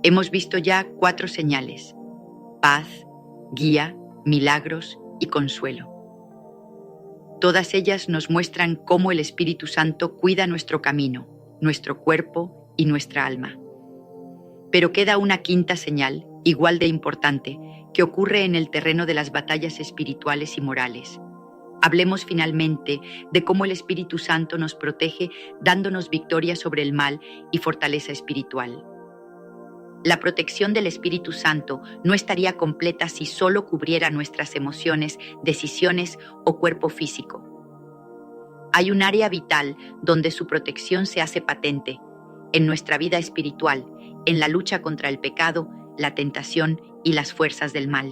Hemos visto ya 4 señales: paz, guía, milagros y consuelo. Todas ellas nos muestran cómo el Espíritu Santo cuida nuestro camino, nuestro cuerpo y nuestra alma. Pero queda una 5ª señal, igual de importante, que ocurre en el terreno de las batallas espirituales y morales. Hablemos finalmente de cómo el Espíritu Santo nos protege dándonos victoria sobre el mal y fortaleza espiritual. La protección del Espíritu Santo no estaría completa si solo cubriera nuestras emociones, decisiones o cuerpo físico. Hay un área vital donde su protección se hace patente, en nuestra vida espiritual, en la lucha contra el pecado, la tentación y las fuerzas del mal.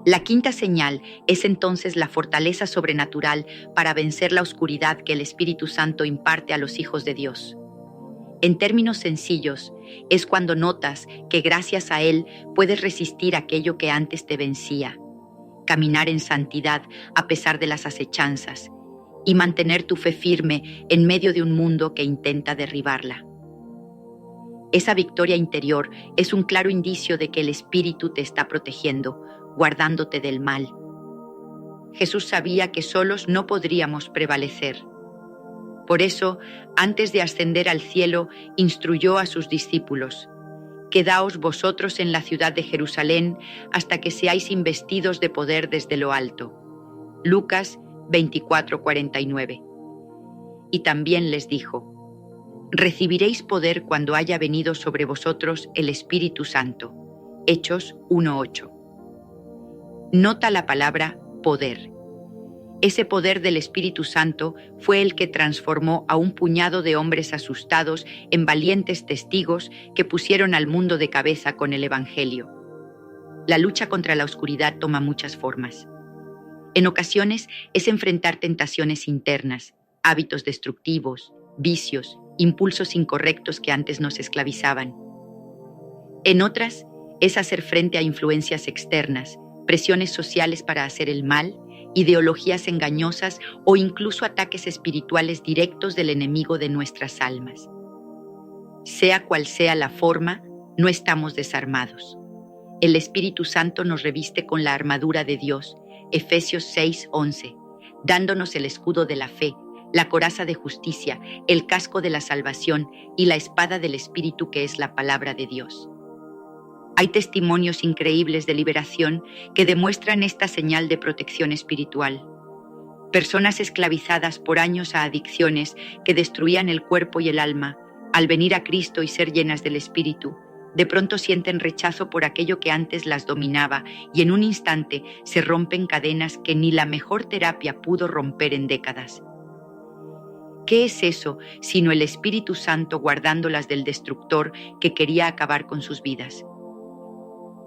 La 5ª señal es entonces la fortaleza sobrenatural para vencer la oscuridad que el Espíritu Santo imparte a los hijos de Dios. En términos sencillos, es cuando notas que gracias a Él puedes resistir aquello que antes te vencía, caminar en santidad a pesar de las acechanzas y mantener tu fe firme en medio de un mundo que intenta derribarla. Esa victoria interior es un claro indicio de que el Espíritu te está protegiendo, guardándote del mal. Jesús sabía que solos no podríamos prevalecer. Por eso, antes de ascender al cielo, instruyó a sus discípulos: «Quedaos vosotros en la ciudad de Jerusalén hasta que seáis investidos de poder desde lo alto». Lucas 24:49. Y también les dijo: «Recibiréis poder cuando haya venido sobre vosotros el Espíritu Santo». Hechos 1:8. Nota la palabra poder. Ese poder del Espíritu Santo fue el que transformó a un puñado de hombres asustados en valientes testigos que pusieron al mundo de cabeza con el Evangelio. La lucha contra la oscuridad toma muchas formas. En ocasiones es enfrentar tentaciones internas, hábitos destructivos, vicios, impulsos incorrectos que antes nos esclavizaban. En otras es hacer frente a influencias externas, presiones sociales para hacer el mal, ideologías engañosas o incluso ataques espirituales directos del enemigo de nuestras almas. Sea cual sea la forma, no estamos desarmados. El Espíritu Santo nos reviste con la armadura de Dios, Efesios 6:11, dándonos el escudo de la fe, la coraza de justicia, el casco de la salvación y la espada del Espíritu, que es la palabra de Dios. Hay testimonios increíbles de liberación que demuestran esta señal de protección espiritual. Personas esclavizadas por años a adicciones que destruían el cuerpo y el alma, al venir a Cristo y ser llenas del Espíritu, de pronto sienten rechazo por aquello que antes las dominaba y en un instante se rompen cadenas que ni la mejor terapia pudo romper en décadas. ¿Qué es eso sino el Espíritu Santo guardándolas del destructor que quería acabar con sus vidas?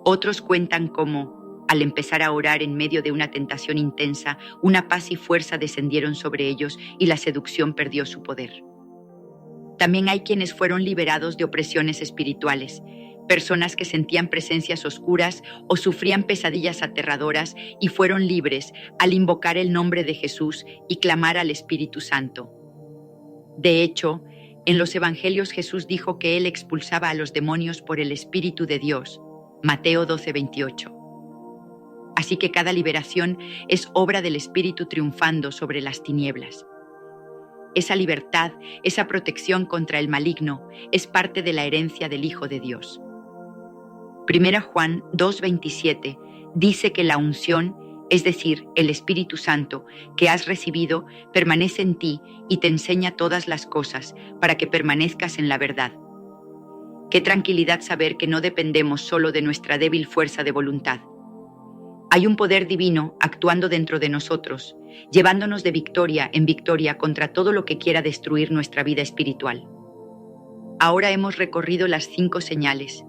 Otros cuentan cómo, al empezar a orar en medio de una tentación intensa, una paz y fuerza descendieron sobre ellos y la seducción perdió su poder. También hay quienes fueron liberados de opresiones espirituales, personas que sentían presencias oscuras o sufrían pesadillas aterradoras y fueron libres al invocar el nombre de Jesús y clamar al Espíritu Santo. De hecho, en los Evangelios Jesús dijo que Él expulsaba a los demonios por el Espíritu de Dios. Mateo 12:28. Así que cada liberación es obra del Espíritu triunfando sobre las tinieblas. Esa libertad, esa protección contra el maligno, es parte de la herencia del Hijo de Dios. 1 Juan 2:27 dice que la unción, es decir, el Espíritu Santo que has recibido, permanece en ti y te enseña todas las cosas para que permanezcas en la verdad. Qué tranquilidad saber que no dependemos solo de nuestra débil fuerza de voluntad. Hay un poder divino actuando dentro de nosotros, llevándonos de victoria en victoria contra todo lo que quiera destruir nuestra vida espiritual. Ahora hemos recorrido las 5 señales: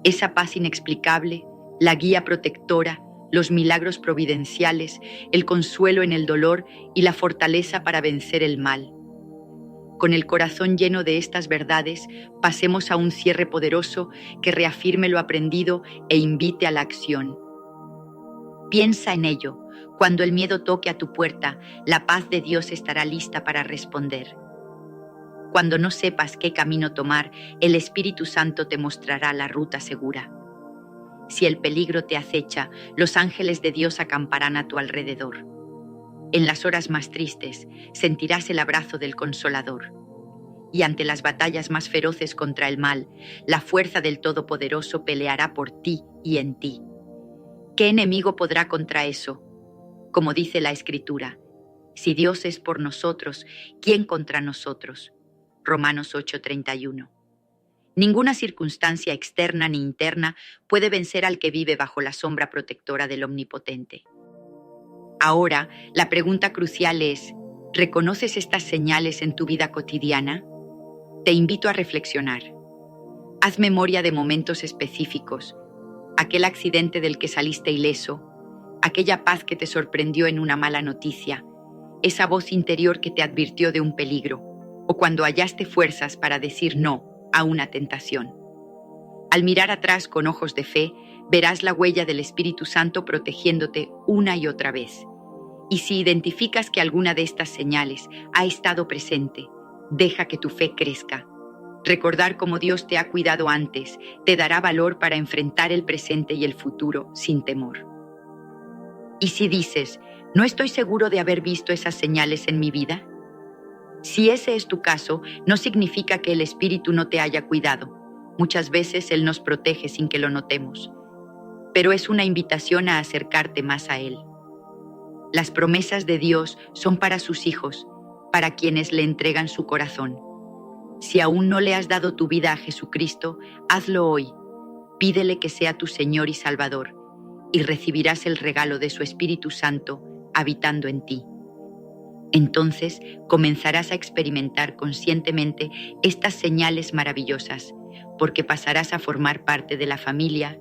esa paz inexplicable, la guía protectora, los milagros providenciales, el consuelo en el dolor y la fortaleza para vencer el mal. Con el corazón lleno de estas verdades, pasemos a un cierre poderoso que reafirme lo aprendido e invite a la acción. Piensa en ello. Cuando el miedo toque a tu puerta, la paz de Dios estará lista para responder. Cuando no sepas qué camino tomar, el Espíritu Santo te mostrará la ruta segura. Si el peligro te acecha, los ángeles de Dios acamparán a tu alrededor. En las horas más tristes, sentirás el abrazo del Consolador. Y ante las batallas más feroces contra el mal, la fuerza del Todopoderoso peleará por ti y en ti. ¿Qué enemigo podrá contra eso? Como dice la Escritura, si Dios es por nosotros, ¿quién contra nosotros? Romanos 8:31. Ninguna circunstancia externa ni interna puede vencer al que vive bajo la sombra protectora del Omnipotente. Ahora, la pregunta crucial es: ¿reconoces estas señales en tu vida cotidiana? Te invito a reflexionar. Haz memoria de momentos específicos, aquel accidente del que saliste ileso, aquella paz que te sorprendió en una mala noticia, esa voz interior que te advirtió de un peligro, o cuando hallaste fuerzas para decir no a una tentación. Al mirar atrás con ojos de fe, verás la huella del Espíritu Santo protegiéndote una y otra vez. Y si identificas que alguna de estas señales ha estado presente, deja que tu fe crezca. Recordar cómo Dios te ha cuidado antes te dará valor para enfrentar el presente y el futuro sin temor. ¿Y si dices, no estoy seguro de haber visto esas señales en mi vida? Si ese es tu caso, no significa que el Espíritu no te haya cuidado. Muchas veces Él nos protege sin que lo notemos, pero es una invitación a acercarte más a Él. Las promesas de Dios son para sus hijos, para quienes le entregan su corazón. Si aún no le has dado tu vida a Jesucristo, hazlo hoy. Pídele que sea tu Señor y Salvador, y recibirás el regalo de su Espíritu Santo habitando en ti. Entonces comenzarás a experimentar conscientemente estas señales maravillosas, porque pasarás a formar parte de la familia